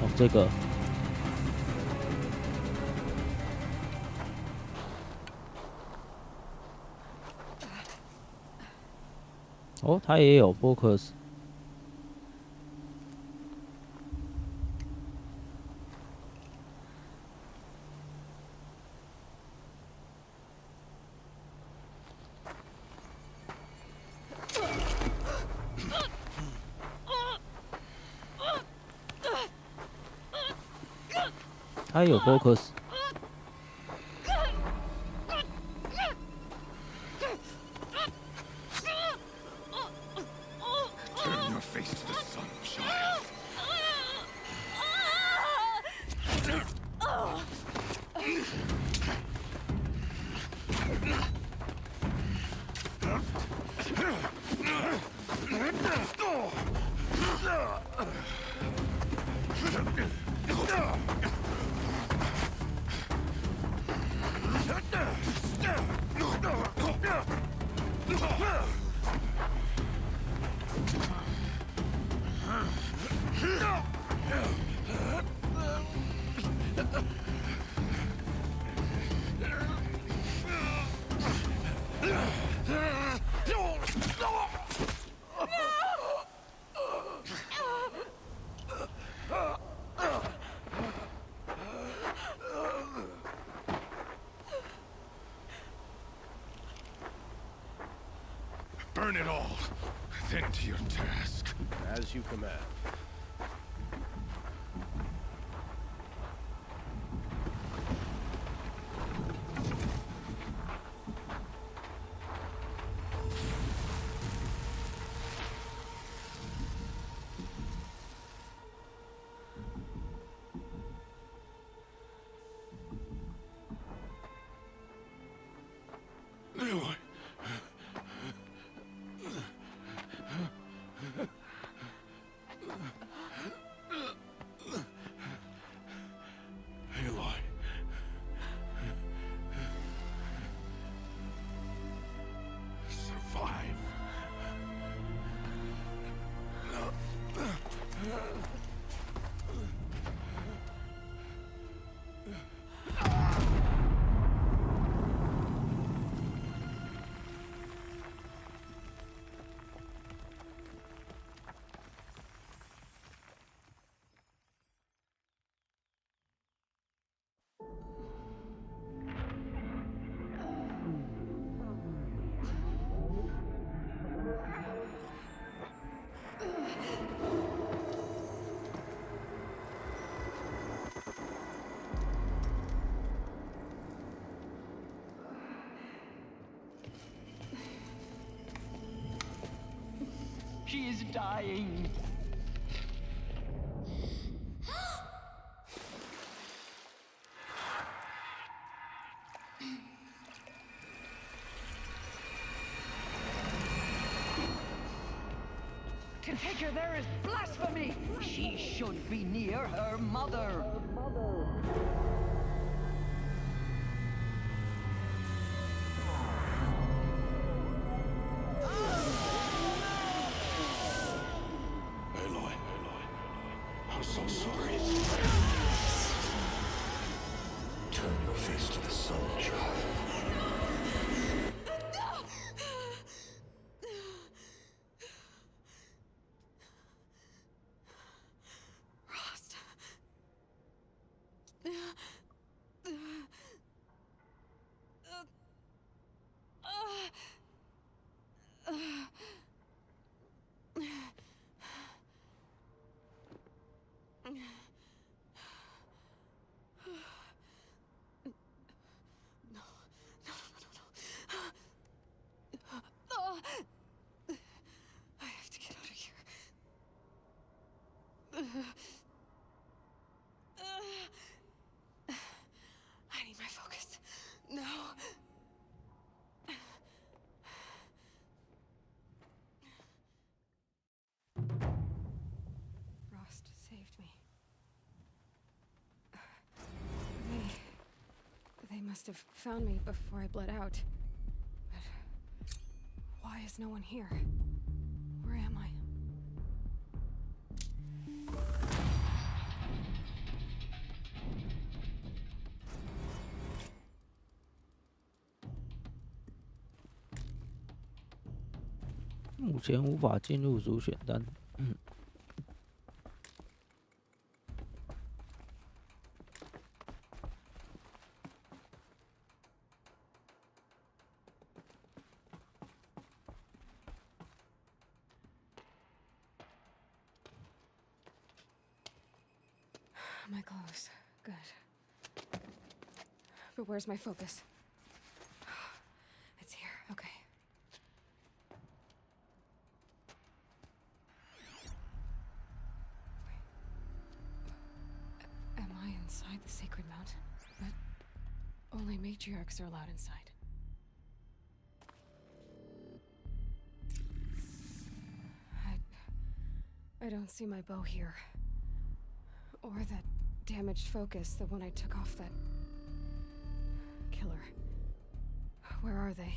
Speaker 20: 哦，这个。哦，它也有 focus。它有 focus。Turn
Speaker 1: your face to the sun, child. Burn it all, then to your task.
Speaker 8: As you command.
Speaker 4: She is dying. To take her there is blasphemy. She should be near her mother.
Speaker 1: I'm so sorry. Turn your face to the sun, child.
Speaker 2: Rost. must have found me before I bled out. But why is no one here? Where am I?
Speaker 20: 目前无法进入主选单。
Speaker 2: My clothes. Good. But where's my focus? It's here. Okay. Am I inside the sacred mountain? But only matriarchs are allowed inside. I don't see my bow here. Or that damaged focus, the one I took off that killer. Where are they?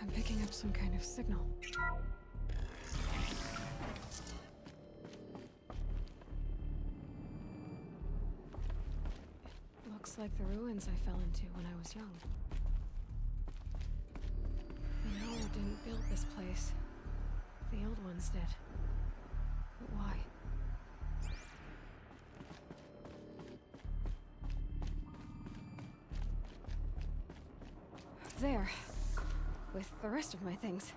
Speaker 2: I'm picking up some kind of signal. Looks like the ruins I fell into when I was young. The Noah didn't build this place. The old ones did. But why? There. With the rest of my things.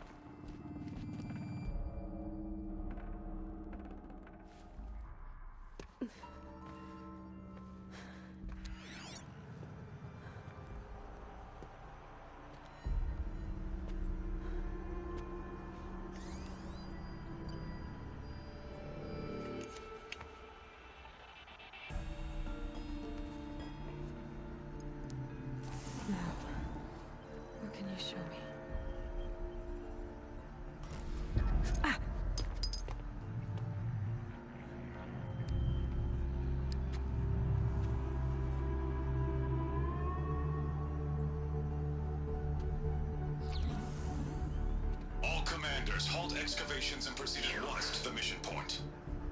Speaker 21: Halt excavations and proceed at once to the mission point.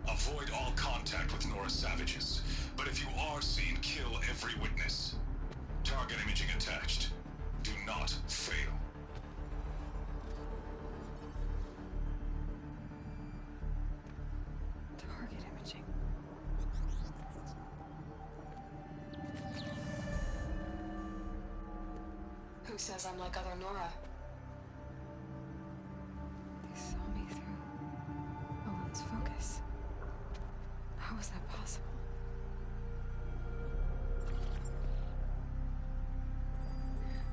Speaker 21: Avoid all contact with Nora savages, but if you are seen, kill every witness. Target imaging attached. Do not fail.
Speaker 2: Target imaging. Who says I'm like other Nora? Saw me through Owen's focus. How is that possible?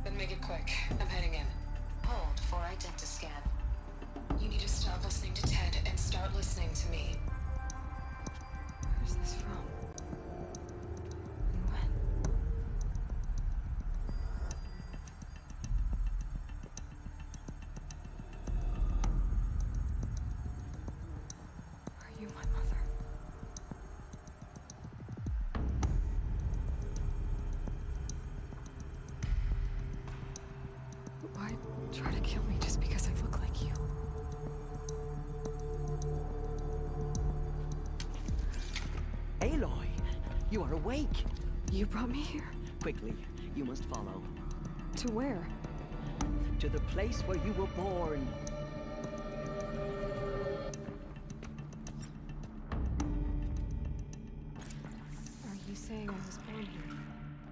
Speaker 2: Then make it quick. I'm heading in.
Speaker 9: Hold for identiscan.
Speaker 2: You need to stop listening to Ted and start listening to me. Where's this from? And when? Are you my mother? Why try to kill me just because I look like you?
Speaker 4: Aloy, you are awake.
Speaker 2: You brought me here?
Speaker 4: Quickly, you must follow.
Speaker 2: To where?
Speaker 4: To the place where you were born.
Speaker 2: Are you saying I was born here?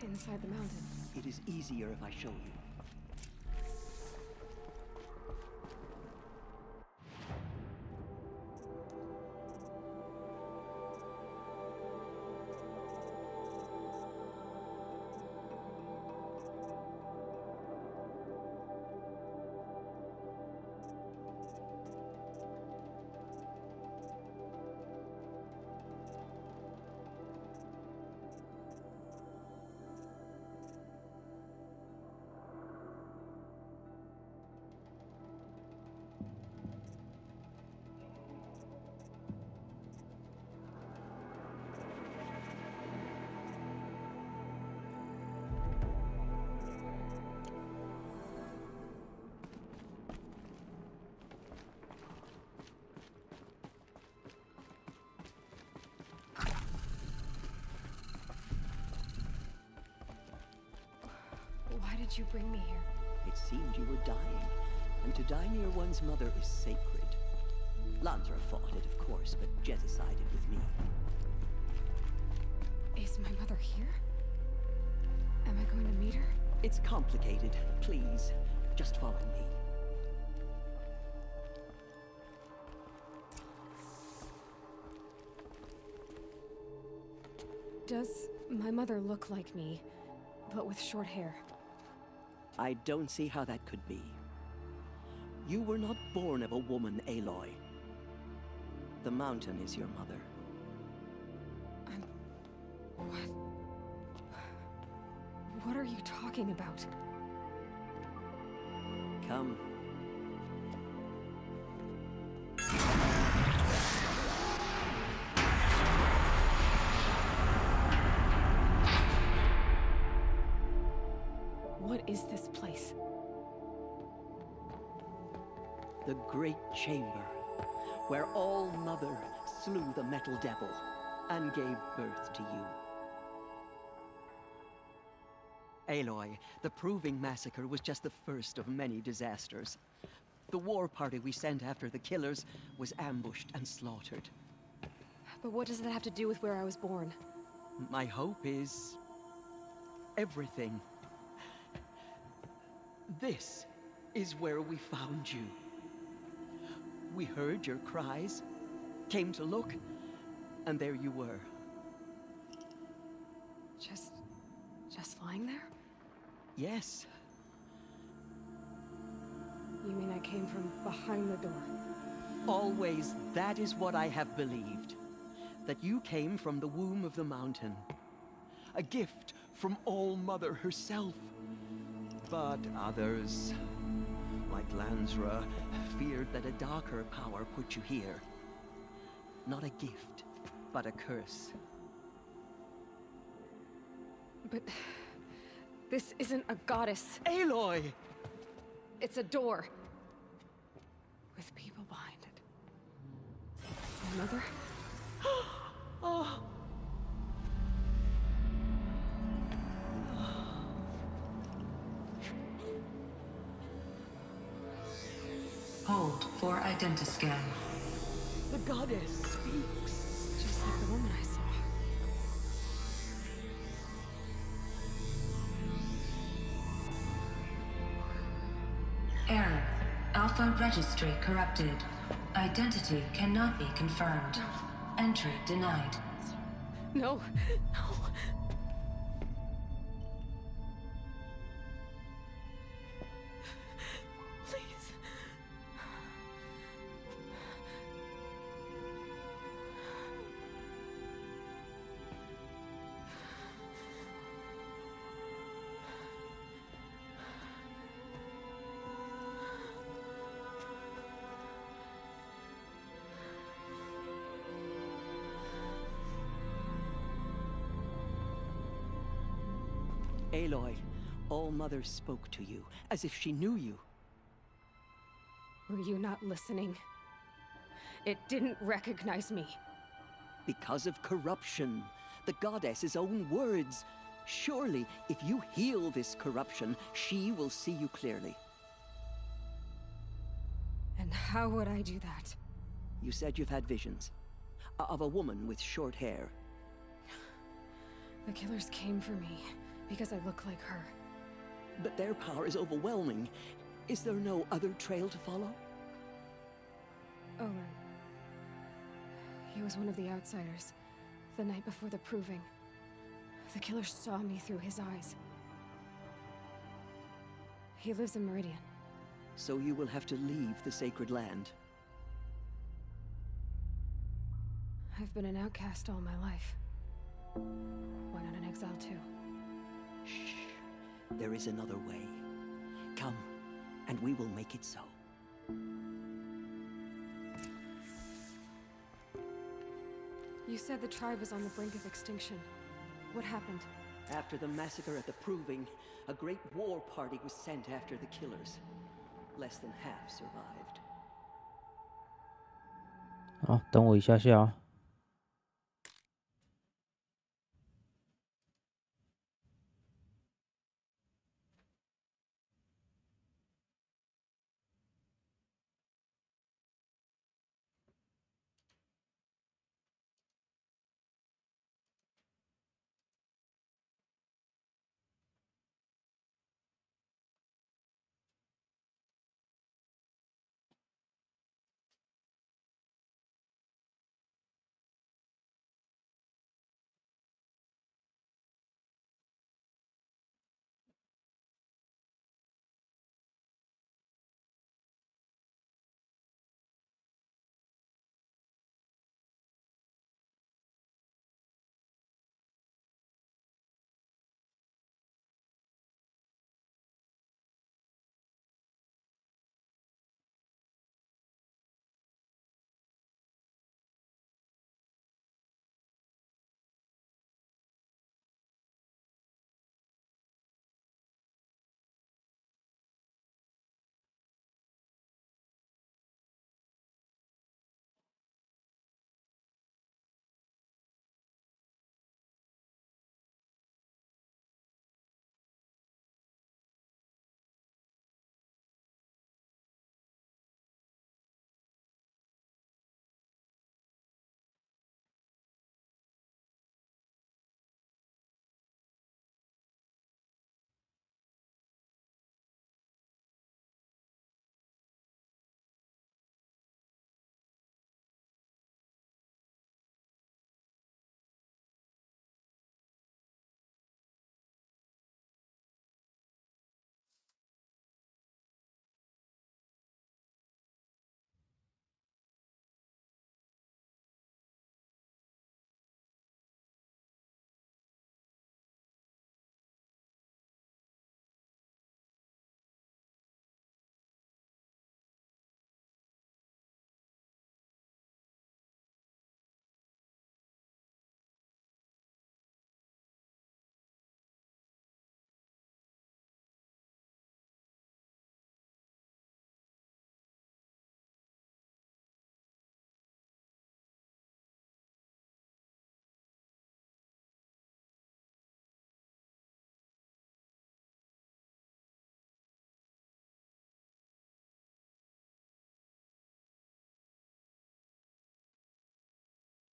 Speaker 2: Inside the mountain?
Speaker 4: It is easier if I show you.
Speaker 2: did you bring me here?
Speaker 4: It seemed you were dying, and to die near one's mother is sacred. Lansra fought it, of course, but Jezza sided with me.
Speaker 2: Is my mother here? Am I going to meet her?
Speaker 4: It's complicated. Please, just follow me.
Speaker 2: Does my mother look like me, but with short hair?
Speaker 4: I don't see how that could be. You were not born of a woman, Aloy. The mountain is your mother.
Speaker 2: What? What are you talking about?
Speaker 4: Come.
Speaker 2: What is this place?
Speaker 4: The Great Chamber, where All-Mother slew the Metal Devil and gave birth to you. Aloy, the Proving Massacre was just the first of many disasters. The war party we sent after the killers was ambushed and slaughtered.
Speaker 2: But what does that have to do with where I was born?
Speaker 4: My hope is everything. This is where we found you. We heard your cries, came to look, and there you were.
Speaker 2: Just lying there?
Speaker 4: Yes.
Speaker 2: You mean I came from behind the door?
Speaker 4: Always, that is what I have believed. That you came from the womb of the mountain. A gift from All-Mother herself. But others, like Lansra, feared that a darker power put you here. Not a gift, but a curse.
Speaker 2: But this isn't a goddess.
Speaker 4: Aloy!
Speaker 2: It's a door. With people behind it. My mother?
Speaker 4: Oh.
Speaker 6: Hold for identiscan.
Speaker 4: The goddess speaks.
Speaker 2: Just like the woman I saw.
Speaker 6: Error. Alpha registry corrupted. Identity cannot be confirmed. Entry denied.
Speaker 2: No, no. Please.
Speaker 4: Aloy, All-Mother spoke to you, as if she knew you.
Speaker 2: Were you not listening? It didn't recognize me.
Speaker 4: Because of corruption. The goddess's own words. Surely, if you heal this corruption, she will see you clearly.
Speaker 2: And how would I do that?
Speaker 4: You said you've had visions. Of a woman with short hair.
Speaker 2: The killers came for me. Because I look like her.
Speaker 4: But their power is overwhelming. Is there no other trail to follow?
Speaker 2: Owen. He was one of the outsiders. The night before the Proving. The killers saw me through his eyes. He lives in Meridian.
Speaker 4: So you will have to leave the sacred land.
Speaker 2: I've been an outcast all my life. Why not an exile too?
Speaker 4: Shh. There is another way. Come, and we will make it so.
Speaker 2: You said the tribe was on the brink of extinction. What happened?
Speaker 4: After the massacre at the Proving, a great war party was sent after the killers. Less than half survived.
Speaker 20: 好，等我一下下啊。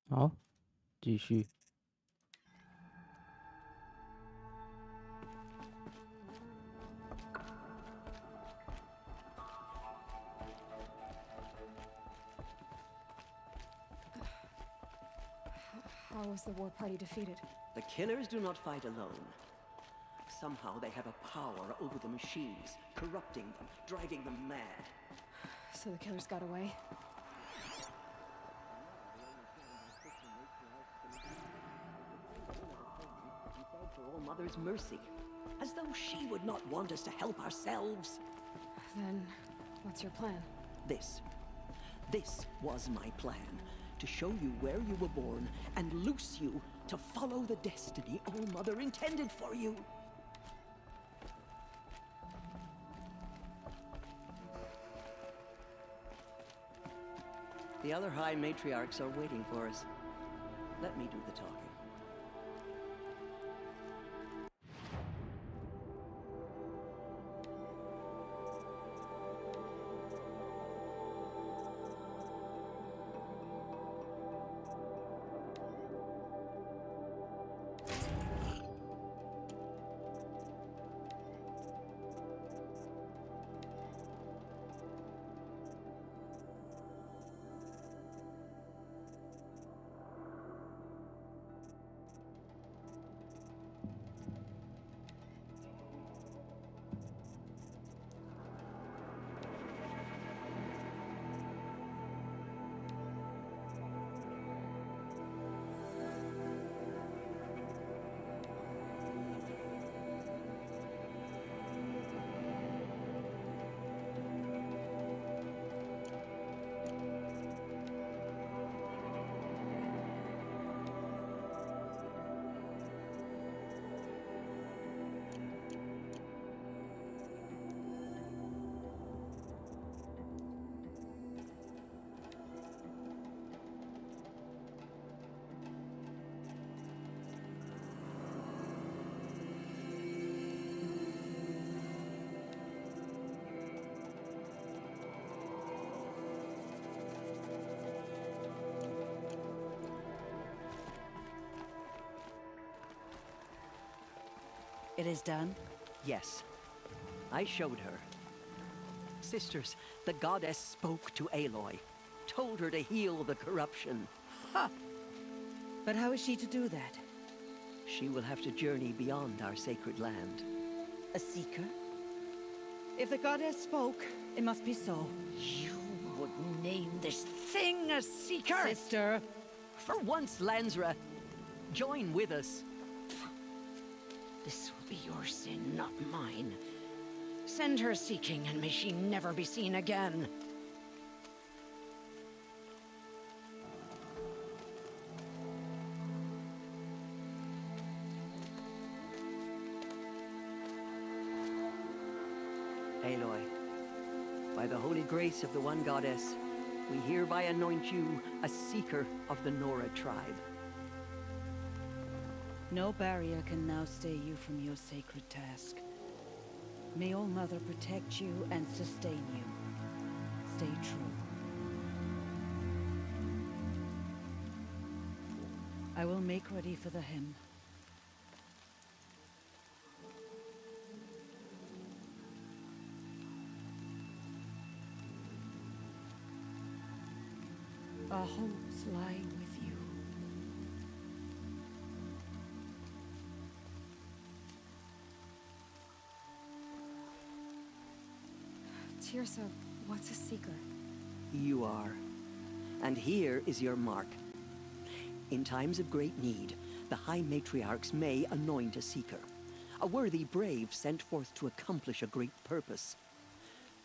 Speaker 20: 好，继续。
Speaker 2: How was the war party defeated?
Speaker 4: The killers do not fight alone. Somehow they have a power over the machines, corrupting them, driving them mad.
Speaker 2: So the killers got away?
Speaker 4: For All Mother's mercy, as though she would not want us to help ourselves.
Speaker 2: Then, what's your plan?
Speaker 4: This was my plan. To show you where you were born and loose you to follow the destiny All Mother intended for you. The other High Matriarchs are waiting for us. Let me do the talking.
Speaker 11: It is done?
Speaker 4: Yes. I showed her. Sisters, the goddess spoke to Aloy, told her to heal the corruption.
Speaker 11: Ha! But how is she to do that?
Speaker 4: She will have to journey beyond our sacred land.
Speaker 11: A seeker? If the goddess spoke, it must be so.
Speaker 4: You would name this thing a seeker?
Speaker 11: Sister!
Speaker 4: For once, Lansra, join with us.
Speaker 5: This will be your sin, not mine. Send her seeking, and may she never be seen again.
Speaker 4: Aloy, by the holy grace of the One Goddess, we hereby anoint you a seeker of the Nora tribe.
Speaker 11: No barrier can now stay you from your sacred task. May All Mother protect you and sustain you. Stay true. I will make ready for the hymn. Our hopes lie with you.
Speaker 2: Tirsa, what's a seeker?
Speaker 4: You are. And here is your mark. In times of great need, the High Matriarchs may anoint a seeker. A worthy brave sent forth to accomplish a great purpose.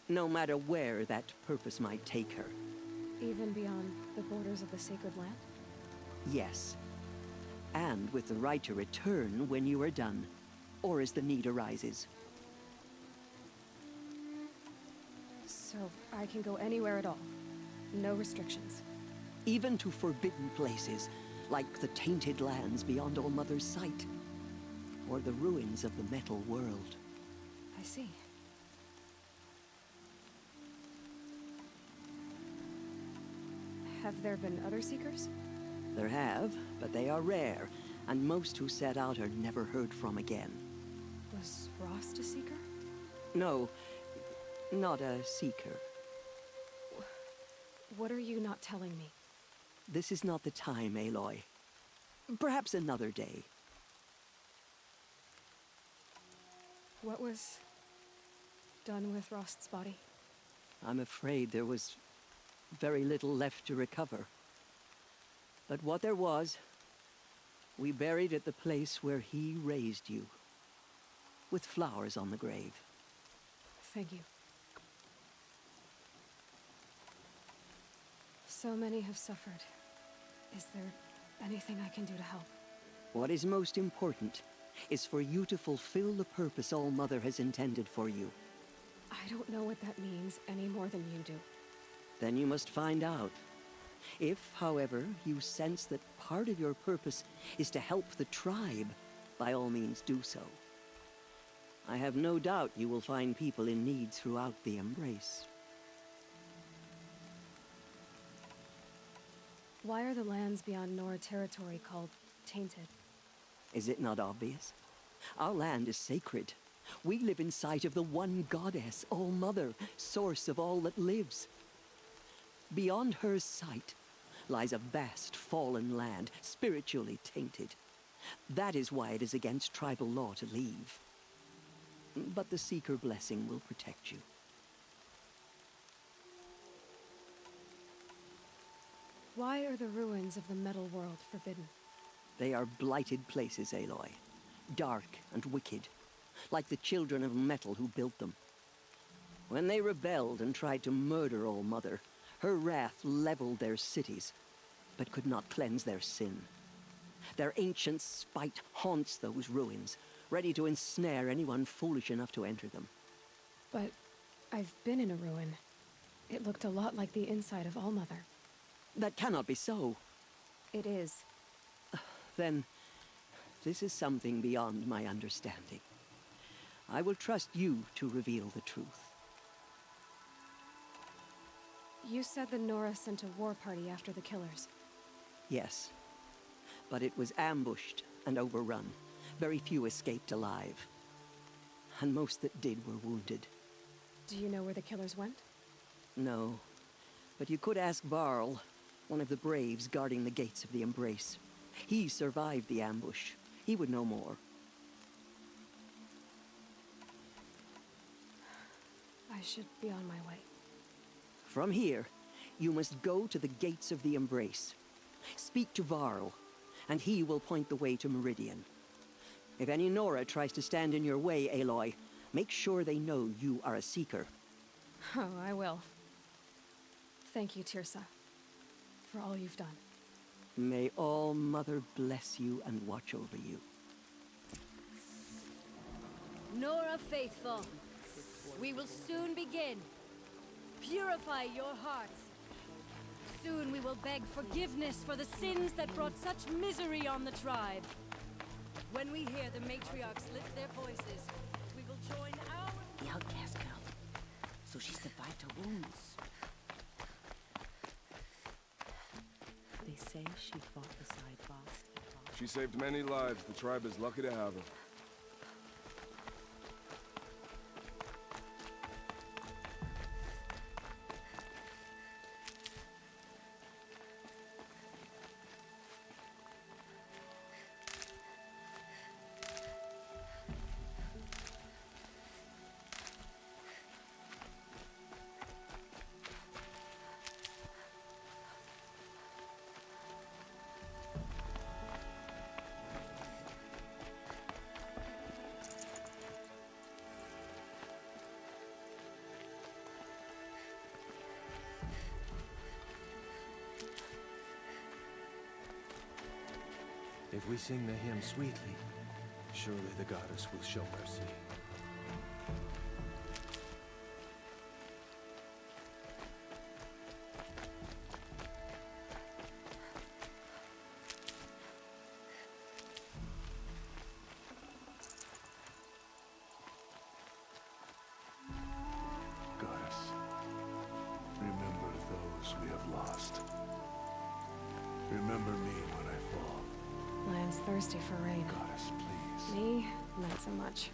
Speaker 4: No matter where that purpose might take her.
Speaker 2: Even beyond the borders of the sacred land?
Speaker 4: Yes. And with the right to return when you are done, or as the need arises.
Speaker 2: So I can go anywhere at all? No restrictions?
Speaker 4: Even to forbidden places, like the tainted lands beyond All Mother's sight. Or the ruins of the metal world.
Speaker 2: I see. Have there been other seekers?
Speaker 4: There have, but they are rare, and most who set out are never heard from again.
Speaker 2: Was Rost a seeker?
Speaker 4: No, not a seeker.
Speaker 2: What are you not telling me?
Speaker 4: This is not the time, Aloy. Perhaps another day.
Speaker 2: What was done with Rost's body?
Speaker 4: I'm afraid there was very little left to recover. But what there was, we buried at the place where he raised you, with flowers on the grave.
Speaker 2: Thank you. So many have suffered. Is there anything I can do to help?
Speaker 4: What is most important is for you to fulfill the purpose All Mother has intended for you.
Speaker 2: I don't know what that means any more than you do.
Speaker 4: Then you must find out. If, however, you sense that part of your purpose is to help the tribe, by all means do so. I have no doubt you will find people in need throughout the Embrace.
Speaker 2: Why are the lands beyond Nora territory called tainted?
Speaker 4: Is it not obvious? Our land is sacred. We live in sight of the one goddess, All Mother, source of all that lives. Beyond her sight lies a vast fallen land, spiritually tainted. That is why it is against tribal law to leave. But the Seeker blessing will protect you.
Speaker 2: Why are the ruins of the metal world forbidden?
Speaker 4: They are blighted places, Aloy. Dark and wicked, like the children of metal who built them. When they rebelled and tried to murder All Mother, her wrath leveled their cities, but could not cleanse their sin. Their ancient spite haunts those ruins, ready to ensnare anyone foolish enough to enter them.
Speaker 2: But I've been in a ruin. It looked a lot like the inside of All Mother.
Speaker 4: That cannot be so.
Speaker 2: It is.
Speaker 4: Then, this is something beyond my understanding. I will trust you to reveal the truth.
Speaker 2: You said the Nora sent a war party after the killers.
Speaker 4: Yes, but it was ambushed and overrun. Very few escaped alive. And most that did were wounded.
Speaker 2: Do you know where the killers went?
Speaker 4: No, but you could ask Varl, one of the braves guarding the gates of the Embrace. He survived the ambush. He would know more.
Speaker 2: I should be on my way.
Speaker 4: From here, you must go to the gates of the Embrace. Speak to Varl, and he will point the way to Meridian. If any Nora tries to stand in your way, Aloy, make sure they know you are a Seeker.
Speaker 2: Oh, I will. Thank you, Tirsa, for all you've done.
Speaker 4: May All Mother bless you and watch over you.
Speaker 9: Nora faithful, we will soon begin. Purify your hearts. Soon we will beg forgiveness for the sins that brought such misery on the tribe. When we hear the matriarchs lift their voices, we will join our...
Speaker 5: The outcast girl. So she survived her wounds.
Speaker 18: They say she fought beside Bast.
Speaker 10: She saved many lives. The tribe is lucky to have her.
Speaker 22: If we sing the hymn sweetly, surely the goddess will show mercy.
Speaker 10: Goddess, remember those we have lost.
Speaker 15: Remember me when I fall.
Speaker 2: Lion's thirsty for rain.
Speaker 15: Goddess, please.
Speaker 2: Me, not so much.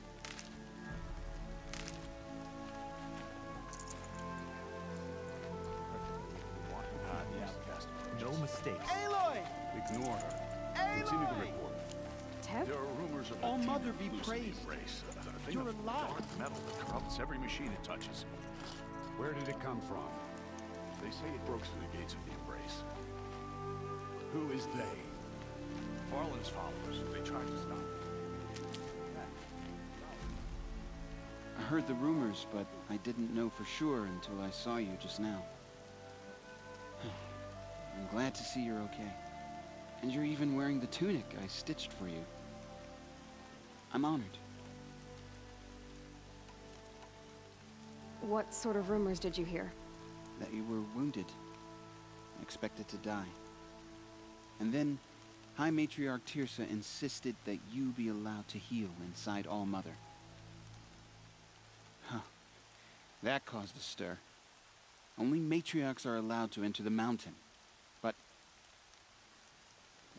Speaker 13: The outcast. No mistakes.
Speaker 16: Aloy!
Speaker 15: Ignore her.
Speaker 16: Aloy!
Speaker 15: Continue the report.
Speaker 2: Teb?
Speaker 1: There are rumors of
Speaker 16: All
Speaker 1: a
Speaker 16: Mother be
Speaker 1: losing the
Speaker 16: praised.
Speaker 1: embrace. A thing
Speaker 16: You're
Speaker 1: of
Speaker 16: alive.
Speaker 1: dark metal that corrupts every machine it touches.
Speaker 15: Where did it come from?
Speaker 1: They say it broke through the gates of the embrace.
Speaker 15: Who is they?
Speaker 1: Farland's followers. They tried to stop.
Speaker 14: I heard the rumors, but I didn't know for sure until I saw you just now. I'm glad to see you're okay. And you're even wearing the tunic I stitched for you. I'm honored.
Speaker 2: What sort of rumors did you hear?
Speaker 14: That you were wounded. Expected to die. And then, High Matriarch Tirsa insisted that you be allowed to heal inside All Mother. Huh. That caused a stir. Only matriarchs are allowed to enter the mountain. But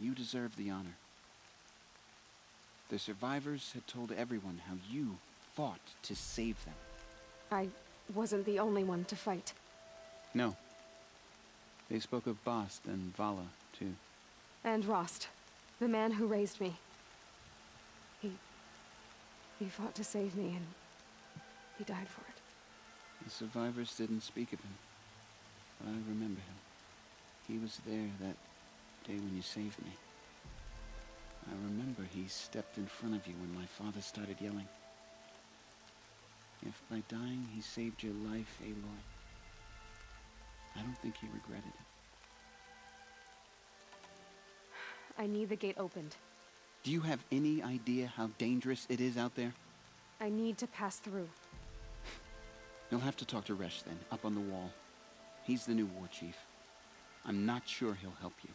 Speaker 14: you deserve the honor. The survivors had told everyone how you fought to save them.
Speaker 2: I wasn't the only one to fight.
Speaker 14: No. They spoke of Bast and Vala, too.
Speaker 2: And Rost, the man who raised me. He fought to save me, and he died for it.
Speaker 14: The survivors didn't speak of him, but I remember him. He was there that day when you saved me. I remember he stepped in front of you when my father started yelling. If by dying he saved your life, Aloy, I don't think he regretted it.
Speaker 2: I need the gate opened.
Speaker 14: Do you have any idea how dangerous it is out there?
Speaker 2: I need to pass through.
Speaker 14: You'll have to talk to Resh then, up on the wall. He's the new war chief. I'm not sure he'll help you.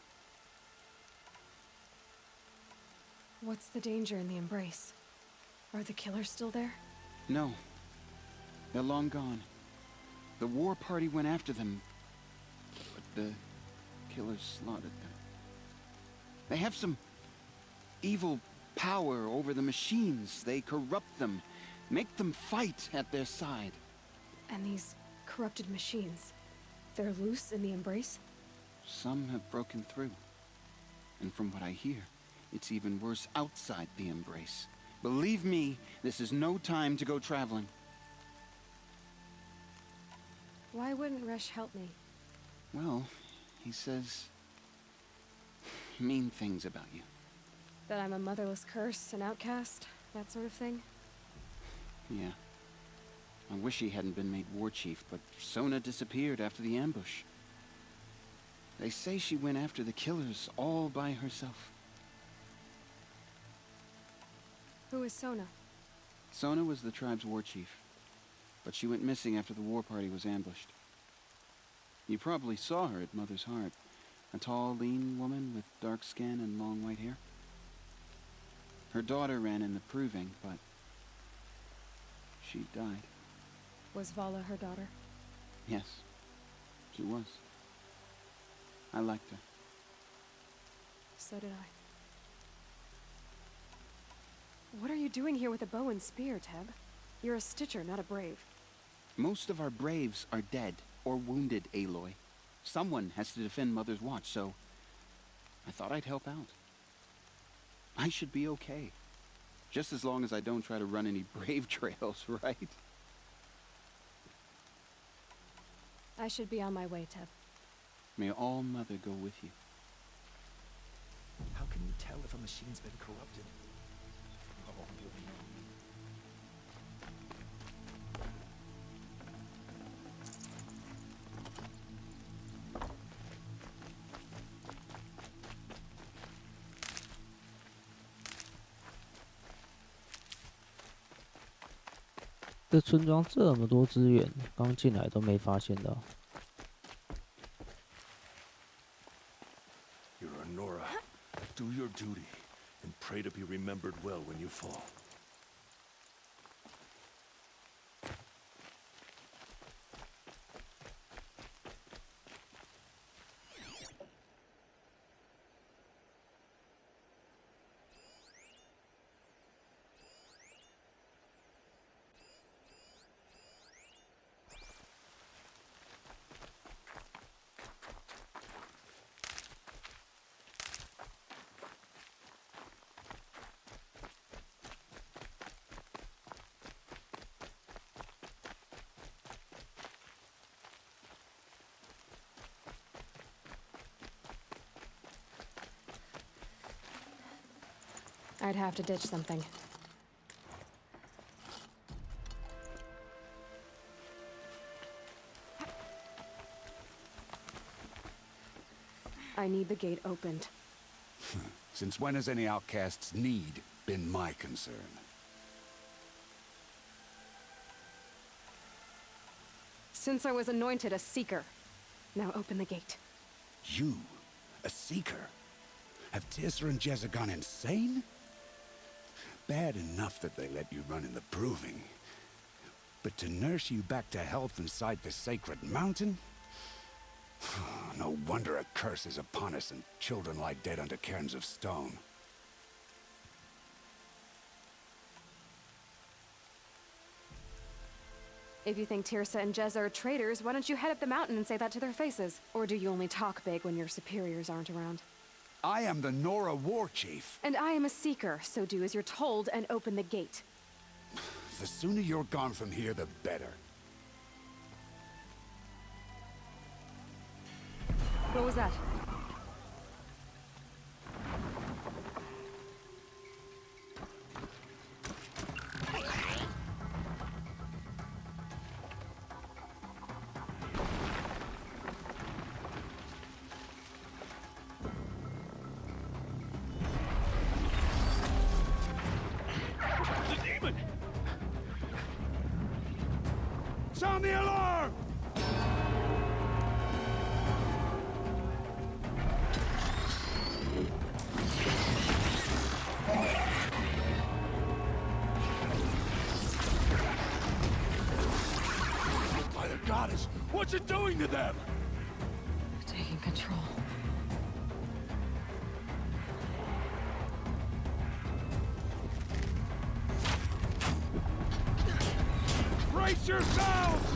Speaker 2: What's the danger in the embrace? Are the killers still there?
Speaker 14: No. They're long gone. The war party went after them, but the killers slaughtered them. They have some evil power over the machines. They corrupt them, make them fight at their side.
Speaker 2: And these corrupted machines, they're loose in the embrace?
Speaker 14: Some have broken through. And from what I hear, it's even worse outside the embrace. Believe me, this is no time to go traveling.
Speaker 2: Why wouldn't Resh help me?
Speaker 14: Well, he says mean things about you.
Speaker 2: That I'm a motherless curse, an outcast, that sort of thing?
Speaker 14: Yeah. I wish he hadn't been made war chief, but Sona disappeared after the ambush. They say she went after the killers all by herself.
Speaker 2: Who is Sona?
Speaker 14: Sona was the tribe's war chief, but she went missing after the war party was ambushed. You probably saw her at Mother's Heart. A tall, lean woman with dark skin and long white hair. Her daughter ran in the proving, but she died.
Speaker 2: Was Vala her daughter?
Speaker 14: Yes, she was. I liked her.
Speaker 2: So did I. What are you doing here with a bow and spear, Teb? You're a Stitcher, not a Brave.
Speaker 14: Most of our Braves are dead or wounded, Aloy. Someone has to defend Mother's Watch, so I thought I'd help out. I should be okay. Just as long as I don't try to run any Brave trails, right?
Speaker 2: I should be on my way, Teb.
Speaker 14: May All Mother go with you.
Speaker 13: How can you tell if a machine's been corrupted? Oh,
Speaker 20: 这村庄这么多资源，刚进来都没发现到。
Speaker 12: You're a Nora. Do your duty, and pray to be remembered well when you fall.
Speaker 2: I'd have to ditch something. I need the gate opened.
Speaker 15: Since when has any outcast's need been my concern?
Speaker 2: Since I was anointed a Seeker. Now open the gate.
Speaker 15: You? A Seeker? Have Teersa and Jezza gone insane? Bad enough that they let you run in the Proving. But to nurse you back to health inside the sacred mountain? No wonder a curse is upon us and children lie dead under cairns of stone.
Speaker 2: If you think Teersa and Jezza are traitors, why don't you head up the mountain and say that to their faces? Or do you only talk big when your superiors aren't around?
Speaker 15: I am the Nora War Chief.
Speaker 2: And I am a Seeker, so do as you're told and open the gate.
Speaker 15: The sooner you're gone from here, the better.
Speaker 2: What was that?
Speaker 12: The demon! Sound the alarm! By the goddess, what's it doing to them?
Speaker 2: Taking control.
Speaker 12: Brace yourselves!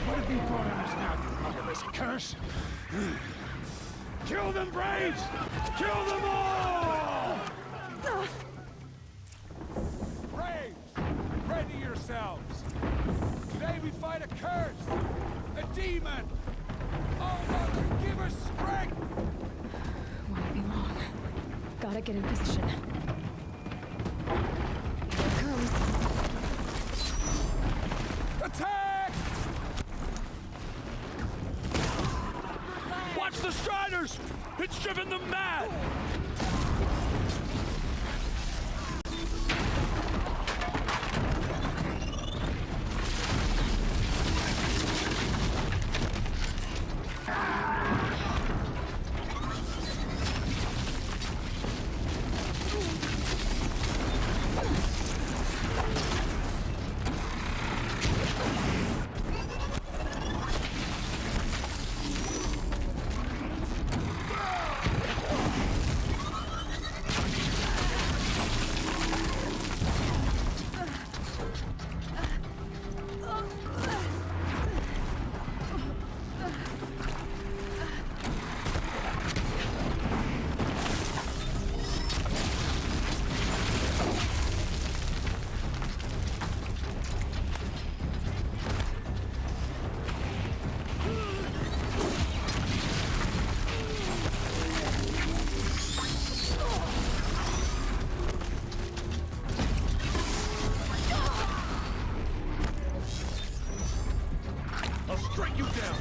Speaker 12: What have you brought on us now, you motherless curse? Kill them, Braves! Kill them all! Braves, ready yourselves! Today we fight a curse! A demon! Oh, Mother, give us strength!
Speaker 2: Won't be long. Gotta get in position. Here it comes.
Speaker 12: Attack! Watch the Striders! It's driven them mad! I'll strike you down!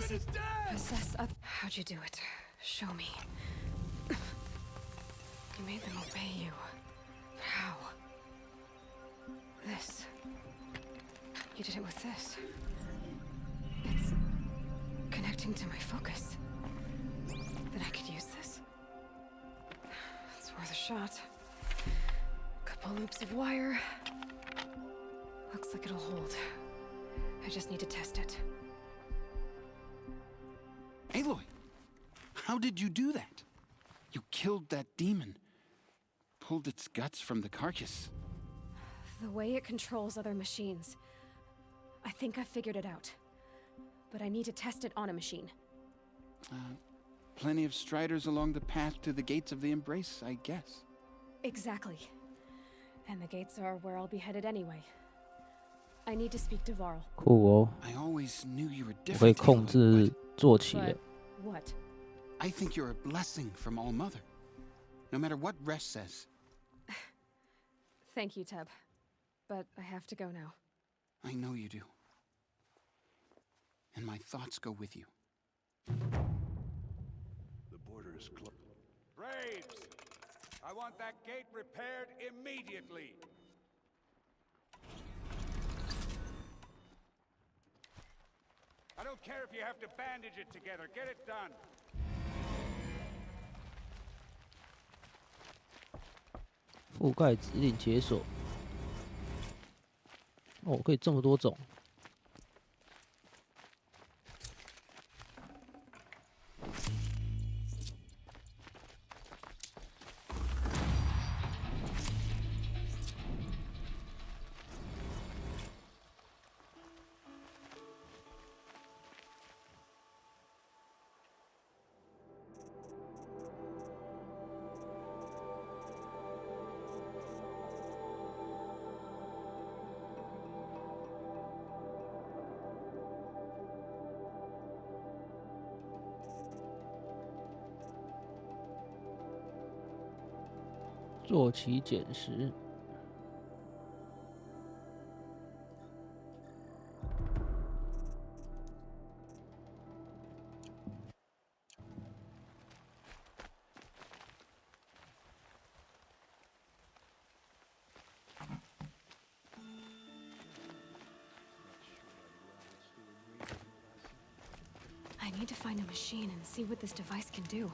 Speaker 2: possess others. How'd you do it? Show me. You made them obey you. How? This. You did it with this. It's connecting to my focus. Then I could use this. It's worth a shot. Couple loops of wire. Looks like it'll hold. I just need to test it.
Speaker 14: Aloy! How did you do that? You killed that demon. Pulled its guts from the carcass.
Speaker 2: The way it controls other machines. I think I figured it out. But I need to test it on a machine.
Speaker 14: Plenty of striders along the path to the gates of the Embrace, I guess.
Speaker 2: Exactly. And the gates are where I'll be headed anyway. I need to speak to Varl.
Speaker 20: 酷哦，
Speaker 14: I always knew you were
Speaker 20: 我可以
Speaker 14: different.
Speaker 20: 控
Speaker 14: Aloy,
Speaker 20: 制
Speaker 14: but
Speaker 20: 坐骑了。
Speaker 2: What?
Speaker 14: I think you're a blessing from All Mother. No matter what Resh says.
Speaker 2: Thank you, Teb. But I have to go now.
Speaker 14: I know you do. And my thoughts go with you.
Speaker 12: The border is closed. Braves! I want that gate repaired immediately. I don't care if you have to bandage it together. Get it done.
Speaker 20: 覆盖指令解锁。哦，可以这么多种。坐骑捡拾。
Speaker 2: I need to find a machine and see what this device can do.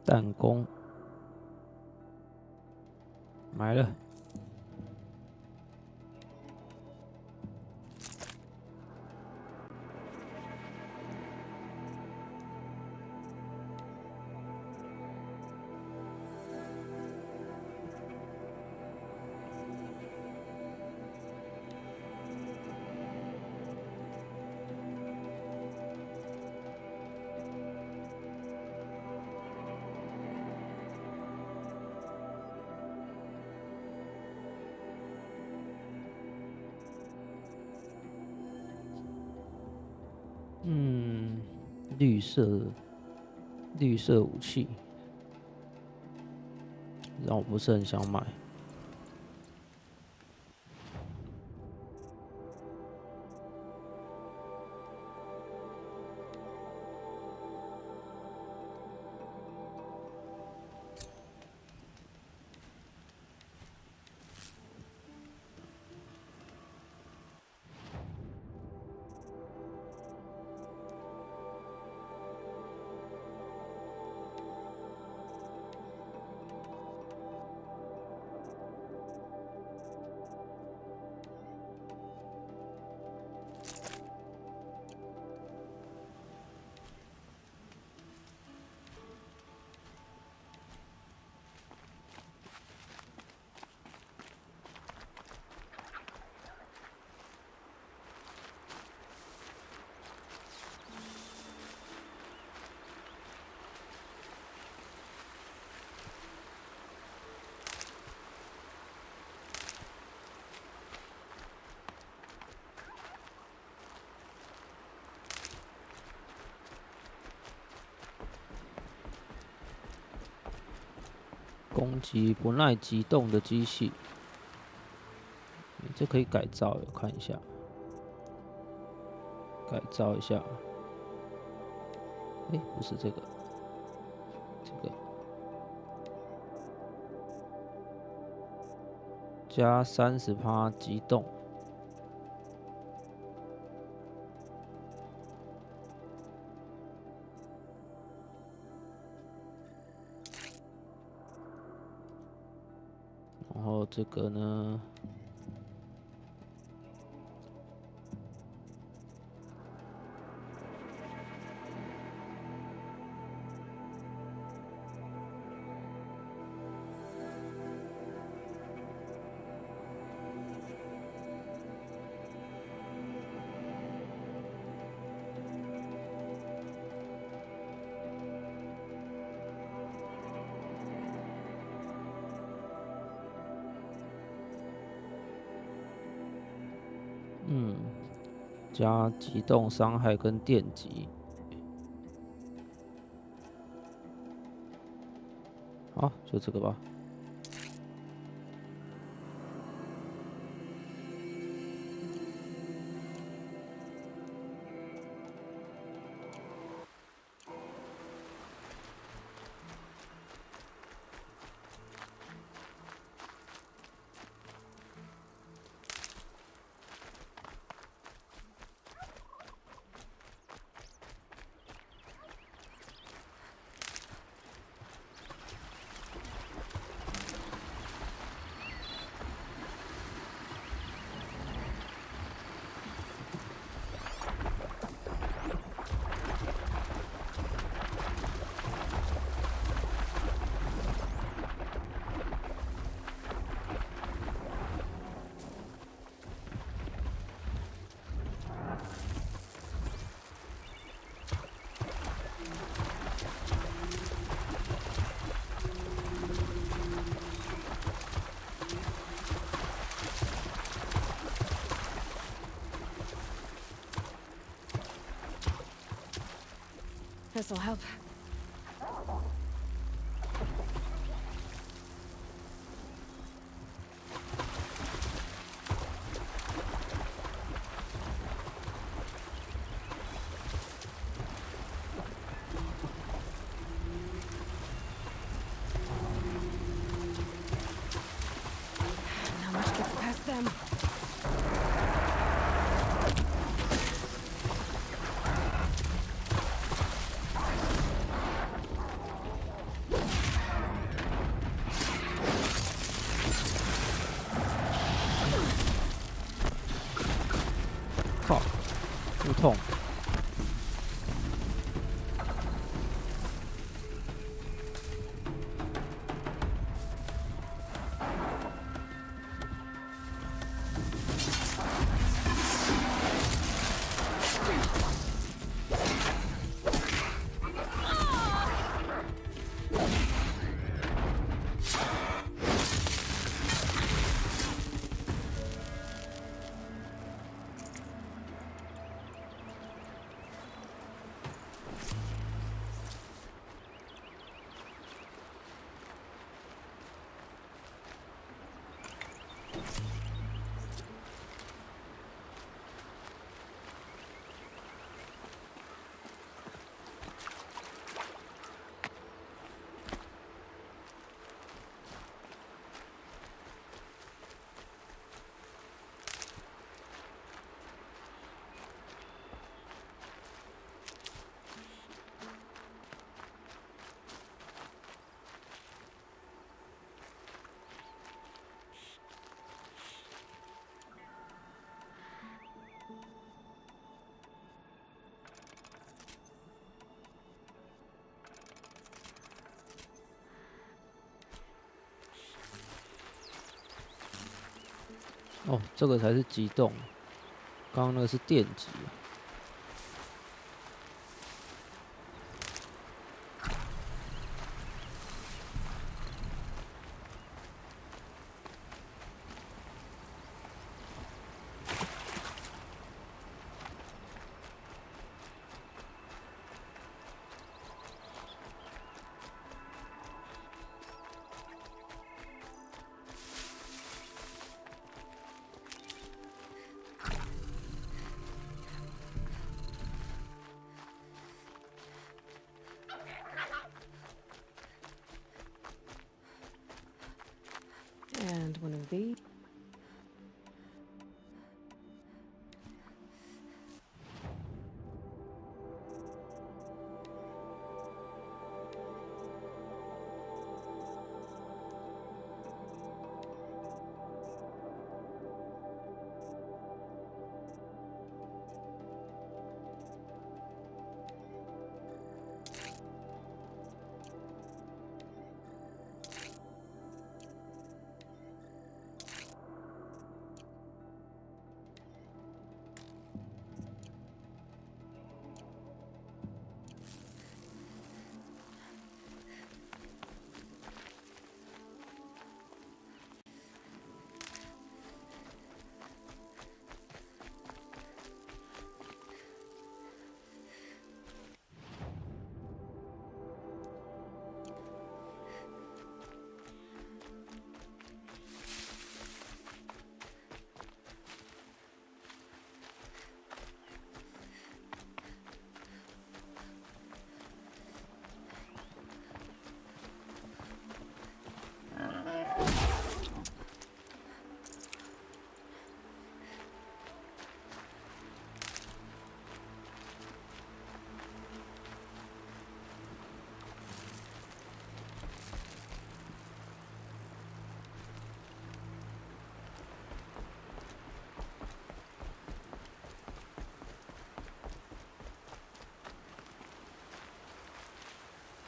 Speaker 2: 弹弓买了。绿色武器，让我不是很想买。
Speaker 20: 攻击不耐急动的机器。这可以改造，我看一下，改造一下。不是这个，这个加30%急动。然后这个呢？加机动伤害跟电击。好，就这个吧。
Speaker 2: This'll help. Not much gets past them.
Speaker 20: Oh, 痛。哦，这个才是急动，刚刚那个是电击。
Speaker 2: land one of these.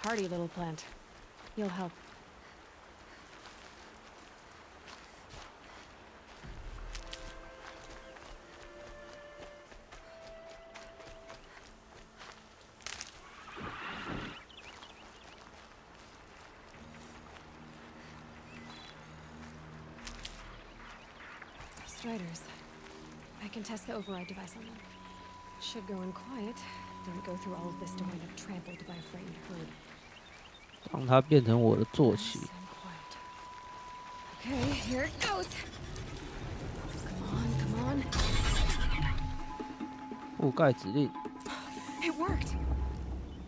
Speaker 2: Hardy little plant. You'll help. Striders. I can test the override device on them. Should go in quiet. Don't go through all of this to wind up trampled by a frightened herd.
Speaker 20: 让它变成我的坐骑。
Speaker 2: Okay, here it goes. Come on, come on.
Speaker 20: 覆盖指令。
Speaker 2: It worked.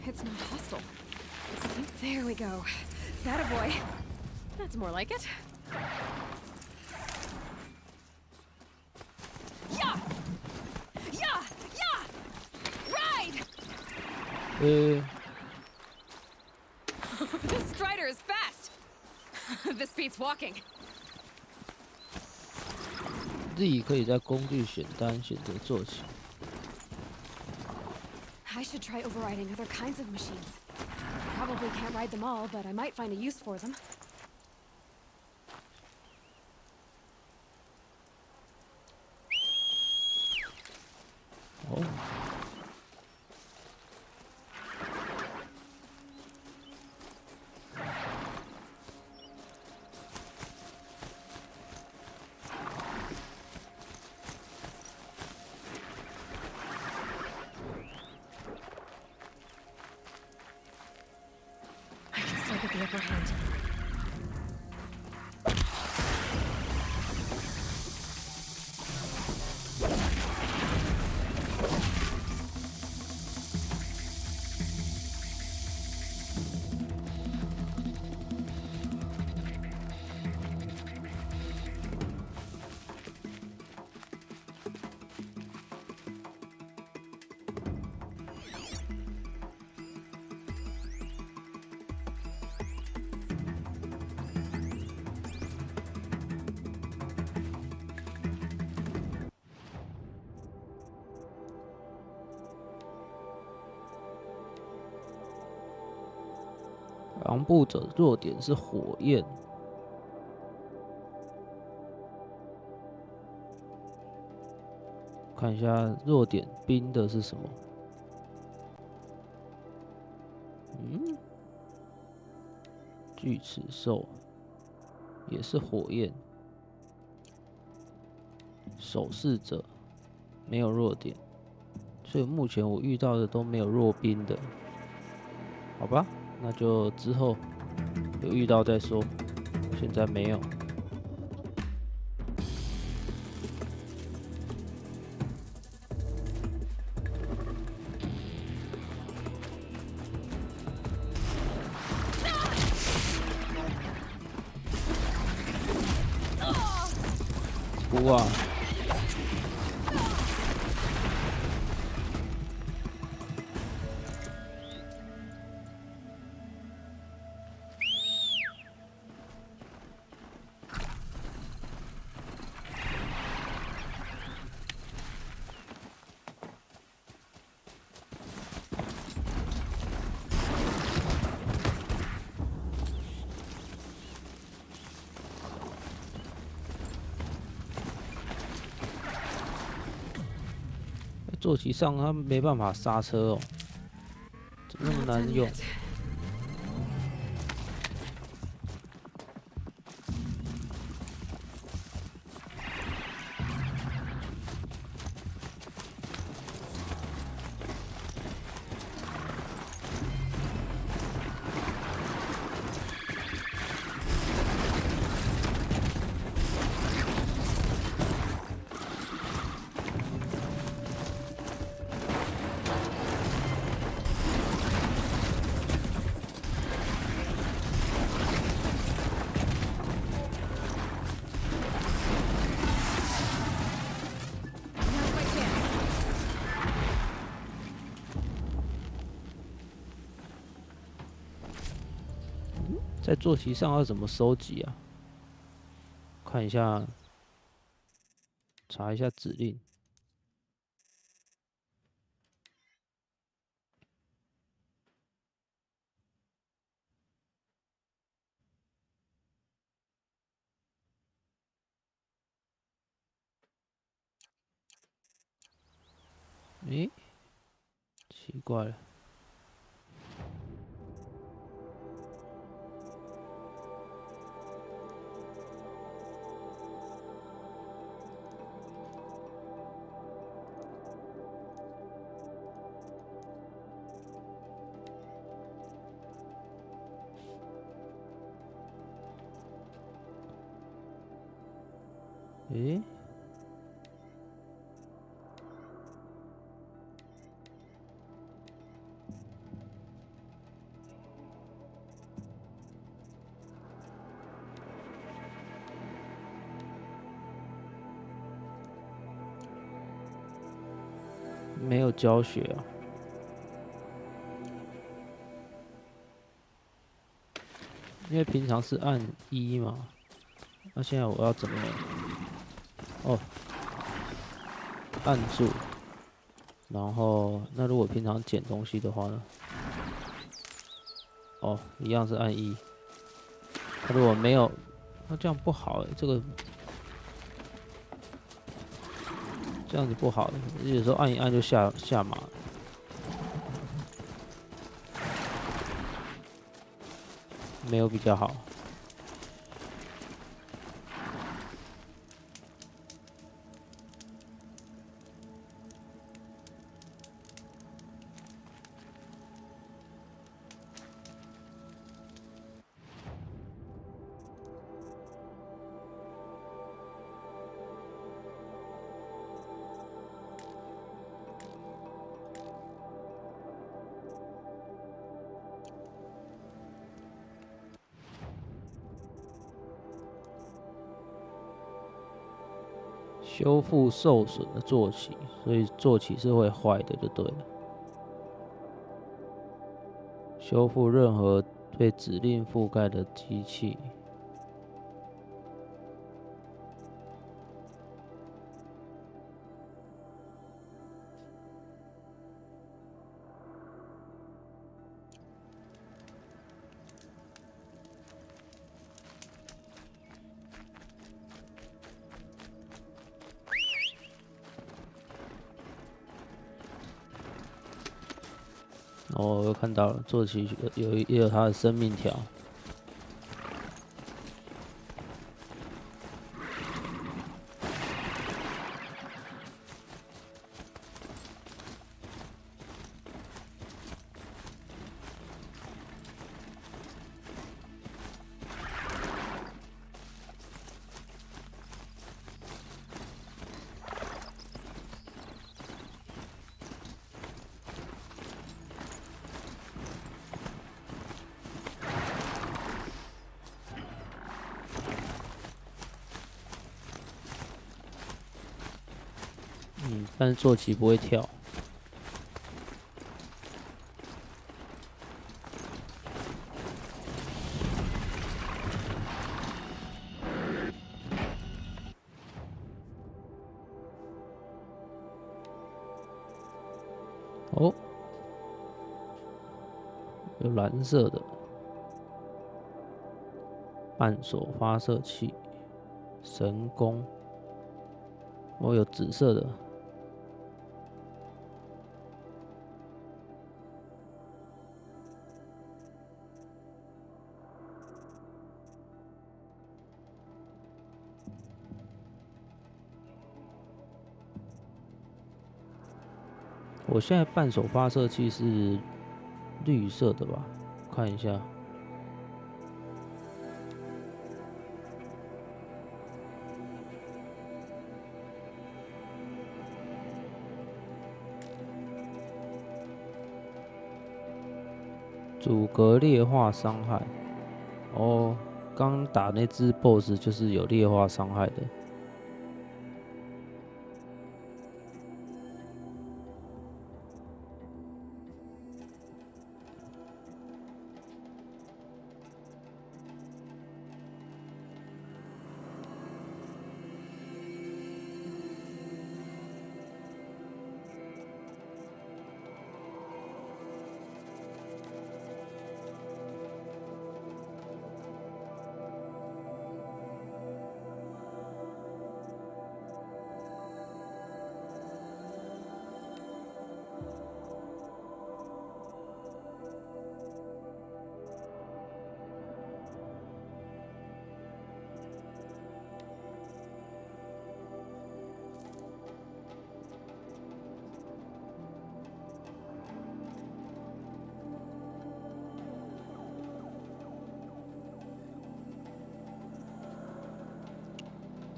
Speaker 2: It's not hostile. There we go. That a boy. That's more like it. Yeah! Yeah! Yeah! Ride! This strider is fast. This beats walking.
Speaker 20: Z 可以在工具选单选择坐骑。
Speaker 2: I should try overriding other kinds of machines. Probably can't ride them all, but I might find a use for them.
Speaker 20: Oh.
Speaker 2: The upper hand.
Speaker 20: 防步者弱点是火焰。看一下弱点冰的是什么？嗯，巨齿兽也是火焰。守视者没有弱点，所以目前我遇到的都没有弱冰的。好吧。那就之后有遇到再说，现在没有。哭啊！坐骑上它没办法刹车哦，怎么那么难用？在坐骑上要怎么收集啊？看一下，查一下指令。诶，奇怪了。诶，没有教学啊。因为平常是按1嘛，那现在我要怎么？哦，按住，然后那如果平常捡东西的话呢？哦，一样是按1。那如果没有，那这样不好哎，这个这样子不好，有时候按一按就下马。没有比较好。修复受损的坐骑，所以坐骑是会坏的，就对了。修复任何被指令覆盖的机器。哦，我又看到了，坐骑也有它的生命条。但是坐骑不会跳。哦，有蓝色的半手发射器，神弓。哦，有紫色的。我现在半手发射器是绿色的吧？看一下。阻隔劣化伤害。哦，刚打那只 BOSS 就是有劣化伤害的。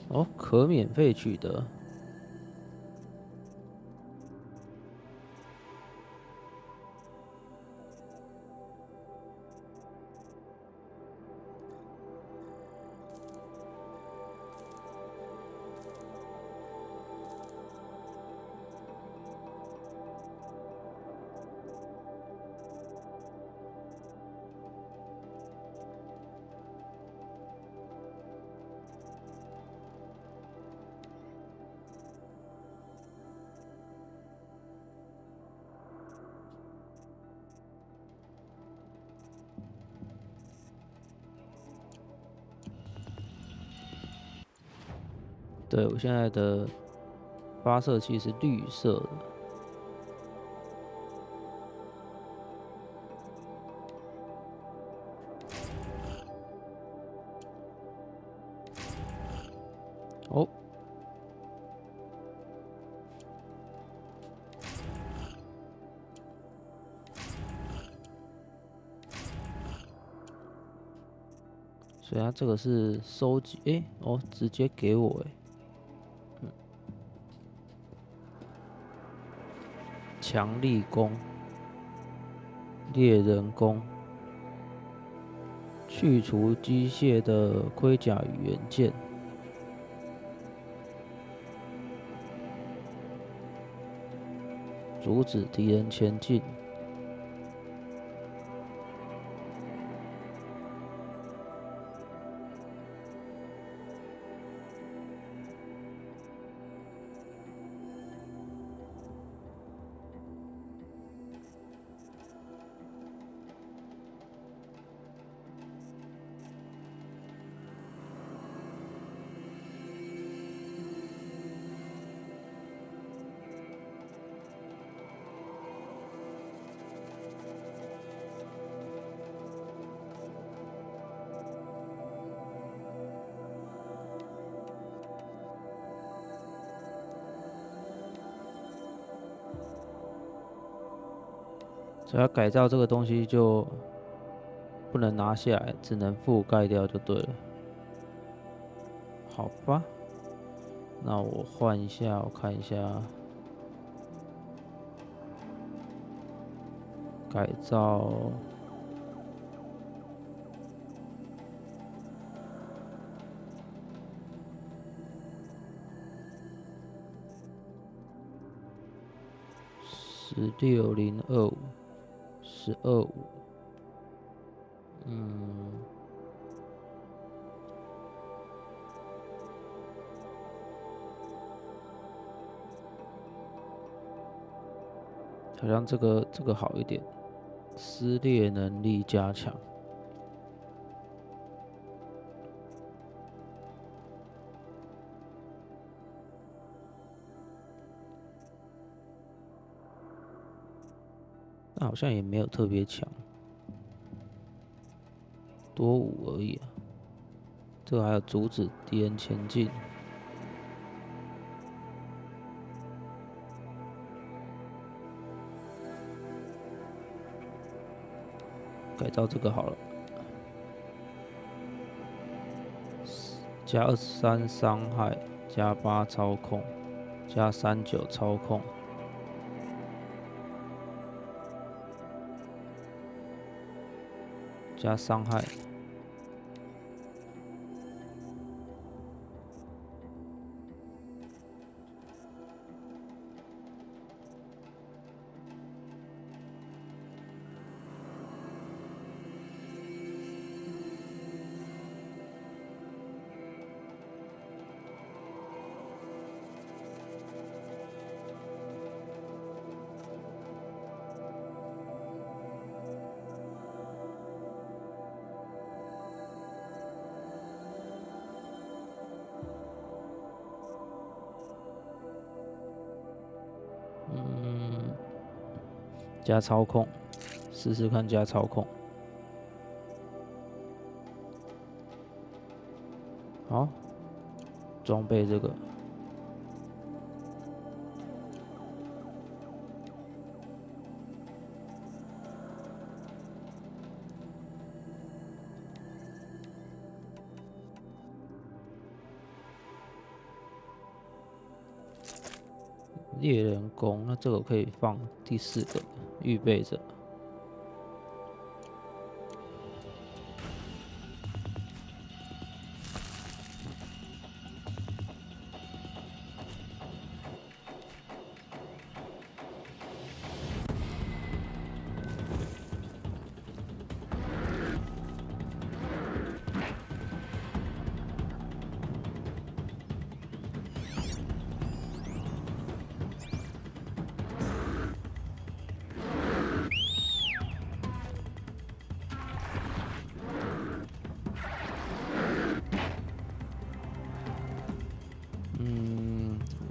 Speaker 20: 哦，可免费取得。对，我现在的发射器是绿色的。哦，所以它这个是收集，哦，直接给我，强力弓、猎人弓，去除机械的盔甲与元件，阻止敌人前进。只要改造这个东西就不能拿下来，只能覆盖掉就对了。好吧，那我换一下，我看一下改造。16025，125。好像这个好一点，撕裂能力加强。那好像也没有特别强，多5而已啊。这个还有阻止敌人前进。改造这个好了，加23伤害，加8操控，加39操控，加伤害。加操控，试试看加操控。好，装备这个。猎人弓，那这个可以放第4个，预备着。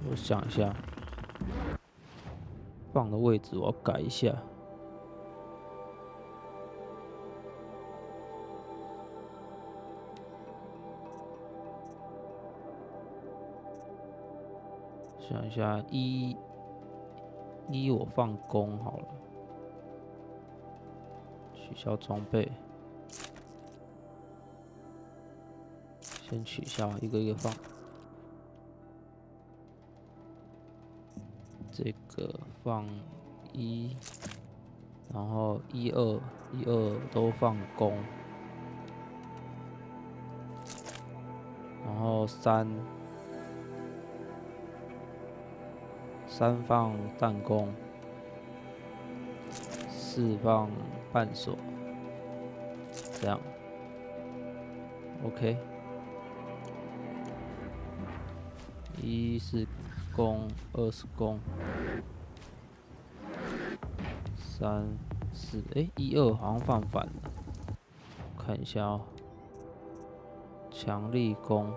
Speaker 20: 我想一下，放的位置我要改一下。想一下，一我放弓好了，取消装备，先取消，一个一个放。这个放1，然后1、2都放弓，然后3放弹弓，4放半锁，这样 OK。1是弓，2是弓，3、4，哎，1、2好像放反了，看一下哦。强力弓，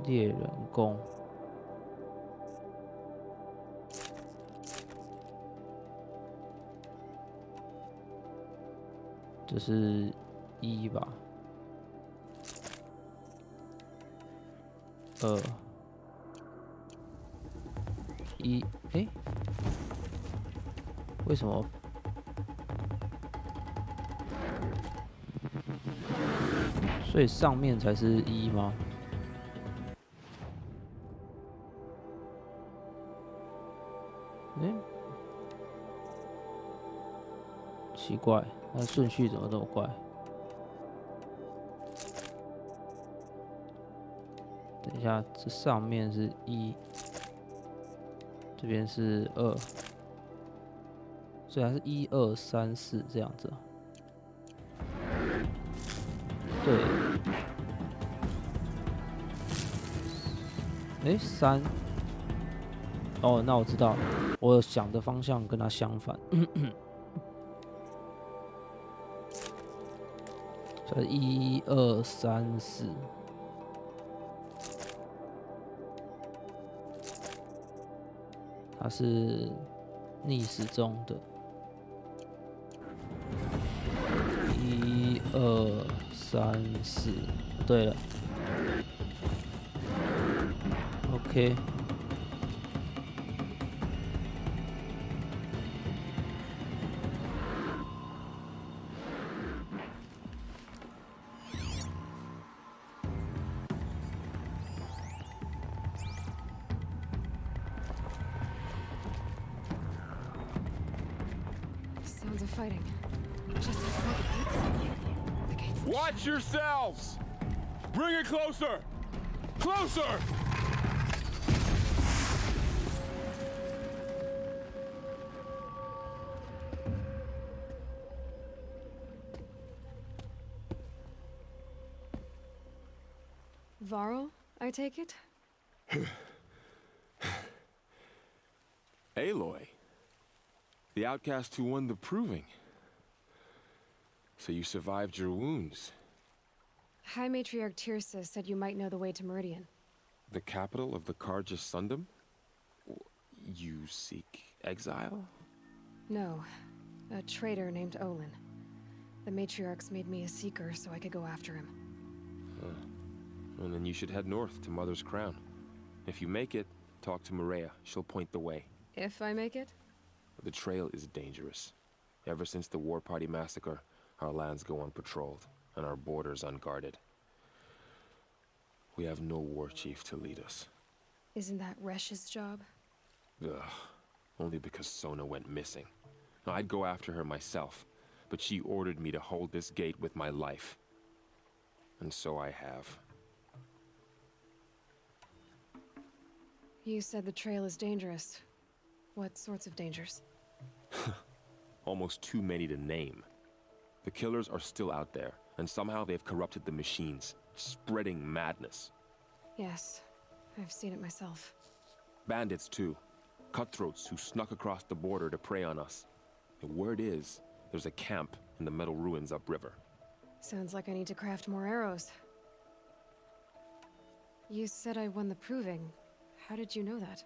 Speaker 20: 猎人弓，这是1吧？2、1，哎，为什么？所以上面才是1吗？哎，奇怪，那顺序怎么这么怪？等等一下，这上面是1，这边是2，所以它是1、2、3、4这样子。对，哎，3。哦，那我知道了，我想的方向跟它相反。所以1、2、3、4。它是逆时钟的。1、2、3、4，对了。OK。
Speaker 2: Sounds of fighting. Just outside the gates.
Speaker 8: Watch yourselves! Bring it closer! Closer!
Speaker 2: Varro, I take it?
Speaker 10: Aloy. The outcast who won the proving. So you survived your wounds.
Speaker 2: High Matriarch Tirsa said you might know the way to Meridian.
Speaker 10: The capital of the Carja Sundom? You seek exile?
Speaker 2: No. A traitor named Olin. The Matriarchs made me a seeker so I could go after him.
Speaker 10: Well, then you should head north to Mother's Crown. If you make it, talk to Maria. She'll point the way.
Speaker 2: If I make it?
Speaker 10: The trail is dangerous. Ever since the War Party massacre, our lands go unpatrolled, and our borders unguarded. We have no war chief to lead us.
Speaker 2: Isn't that Resh's job?
Speaker 10: Ugh. Only because Sona went missing. Now, I'd go after her myself, but she ordered me to hold this gate with my life. And so I have.
Speaker 2: You said the trail is dangerous. What sorts of dangers?
Speaker 10: Almost too many to name. The killers are still out there, and somehow they've corrupted the machines, spreading madness.
Speaker 2: Yes, I've seen it myself.
Speaker 10: Bandits, too. Cutthroats who snuck across the border to prey on us. The word is, there's a camp in the metal ruins upriver.
Speaker 2: Sounds like I need to craft more arrows. You said I won the proving. How did you know that?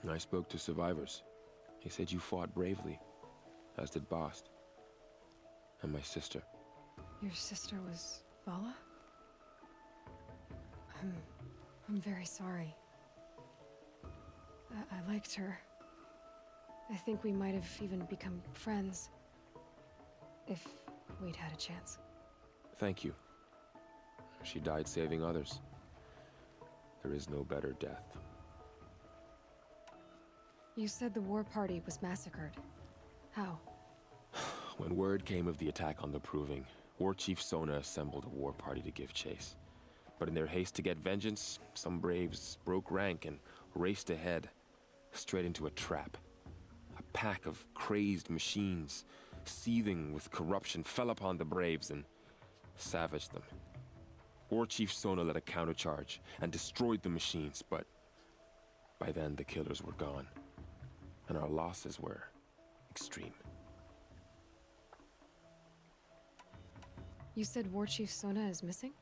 Speaker 10: I spoke to survivors. They said you fought bravely, as did Bast. And my sister.
Speaker 2: Your sister was Vala? I'm very sorry. I liked her. I think we might have even become friends. If we'd had a chance.
Speaker 10: Thank you. She died saving others. There is no better death.
Speaker 2: You said the war party was massacred. How?
Speaker 10: When word came of the attack on the Proving, War Chief Sona assembled a war party to give chase. But in their haste to get vengeance, some braves broke rank and raced ahead, straight into a trap. A pack of crazed machines, seething with corruption, fell upon the braves and savaged them. War Chief Sona led a countercharge and destroyed the machines, but by then the killers were gone, and our losses were extreme.
Speaker 2: You said War Chief Sona is missing?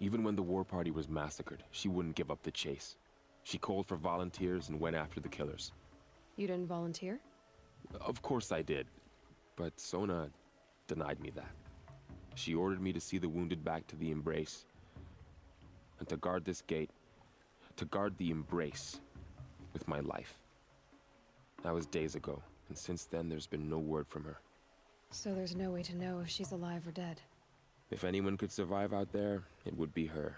Speaker 10: Even when the war party was massacred, she wouldn't give up the chase. She called for volunteers and went after the killers.
Speaker 2: You didn't volunteer?
Speaker 10: Of course I did, but Sona denied me that. She ordered me to see the wounded back to the Embrace, and to guard this gate, to guard the Embrace with my life. That was days ago, and since then there's been no word from her.
Speaker 2: So there's no way to know if she's alive or dead.
Speaker 10: If anyone could survive out there, it would be her.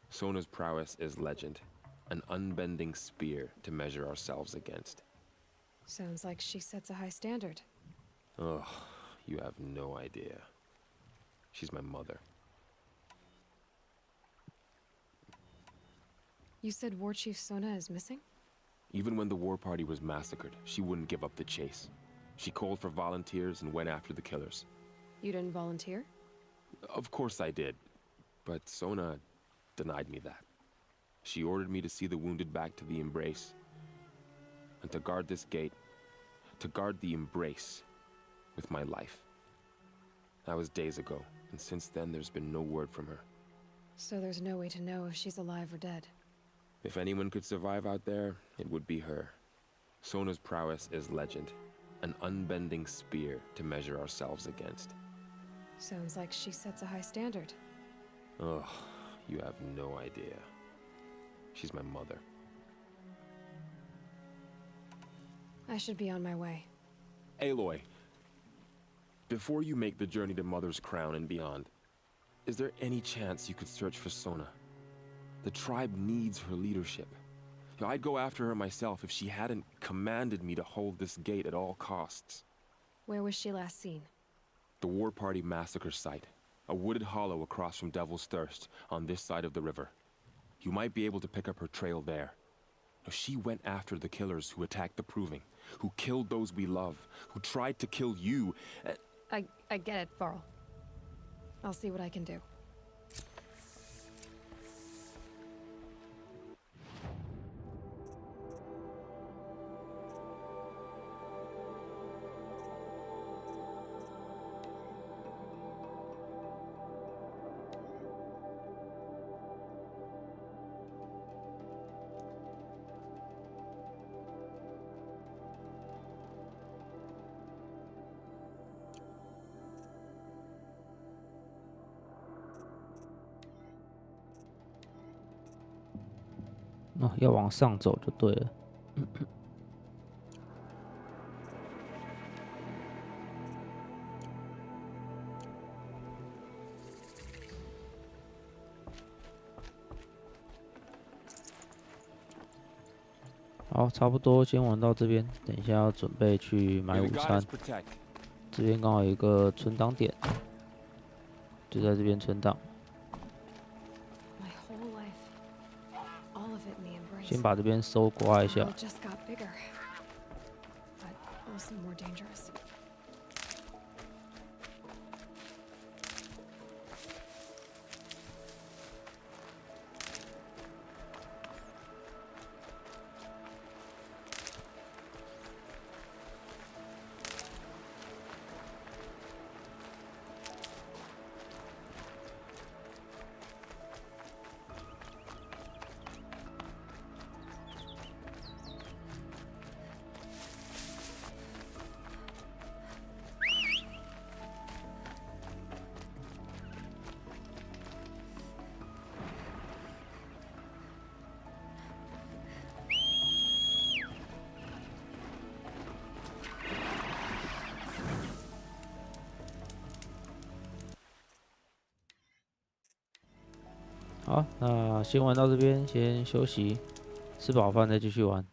Speaker 10: Sona's prowess is legend, an unbending spear to measure ourselves against.
Speaker 2: Sounds like she sets a high standard.
Speaker 10: Oh, you have no idea. She's my mother.
Speaker 2: You said War Chief Sona is missing?
Speaker 10: Even when the war party was massacred, she wouldn't give up the chase. She called for volunteers and went after the killers.
Speaker 2: You didn't volunteer?
Speaker 10: Of course I did, but Sona denied me that. She ordered me to see the wounded back to the Embrace, and to guard this gate, to guard the Embrace with my life. That was days ago, and since then there's been no word from her.
Speaker 2: So there's no way to know if she's alive or dead.
Speaker 10: If anyone could survive out there, it would be her. Sona's prowess is legend, an unbending spear to measure ourselves against.
Speaker 2: Sounds like she sets a high standard.
Speaker 10: Ugh, you have no idea. She's my mother.
Speaker 2: I should be on my way.
Speaker 10: Aloy, before you make the journey to Mother's Crown and beyond, is there any chance you could search for Sona? The tribe needs her leadership. I'd go after her myself if she hadn't commanded me to hold this gate at all costs.
Speaker 2: Where was she last seen?
Speaker 10: The War Party massacre site. A wooded hollow across from Devil's Thirst, on this side of the river. You might be able to pick up her trail there. She went after the killers who attacked the Proving, who killed those we love, who tried to kill you.
Speaker 2: I get it, Varl. I'll see what I can do.
Speaker 20: 哦，要往上走就对了。好，差不多先玩到这边，等一下要准备去买午餐。这边刚好有一个存档点，就在这边存档。先把这边搜刮一下。好，那先玩到这边，先休息，吃饱饭再继续玩。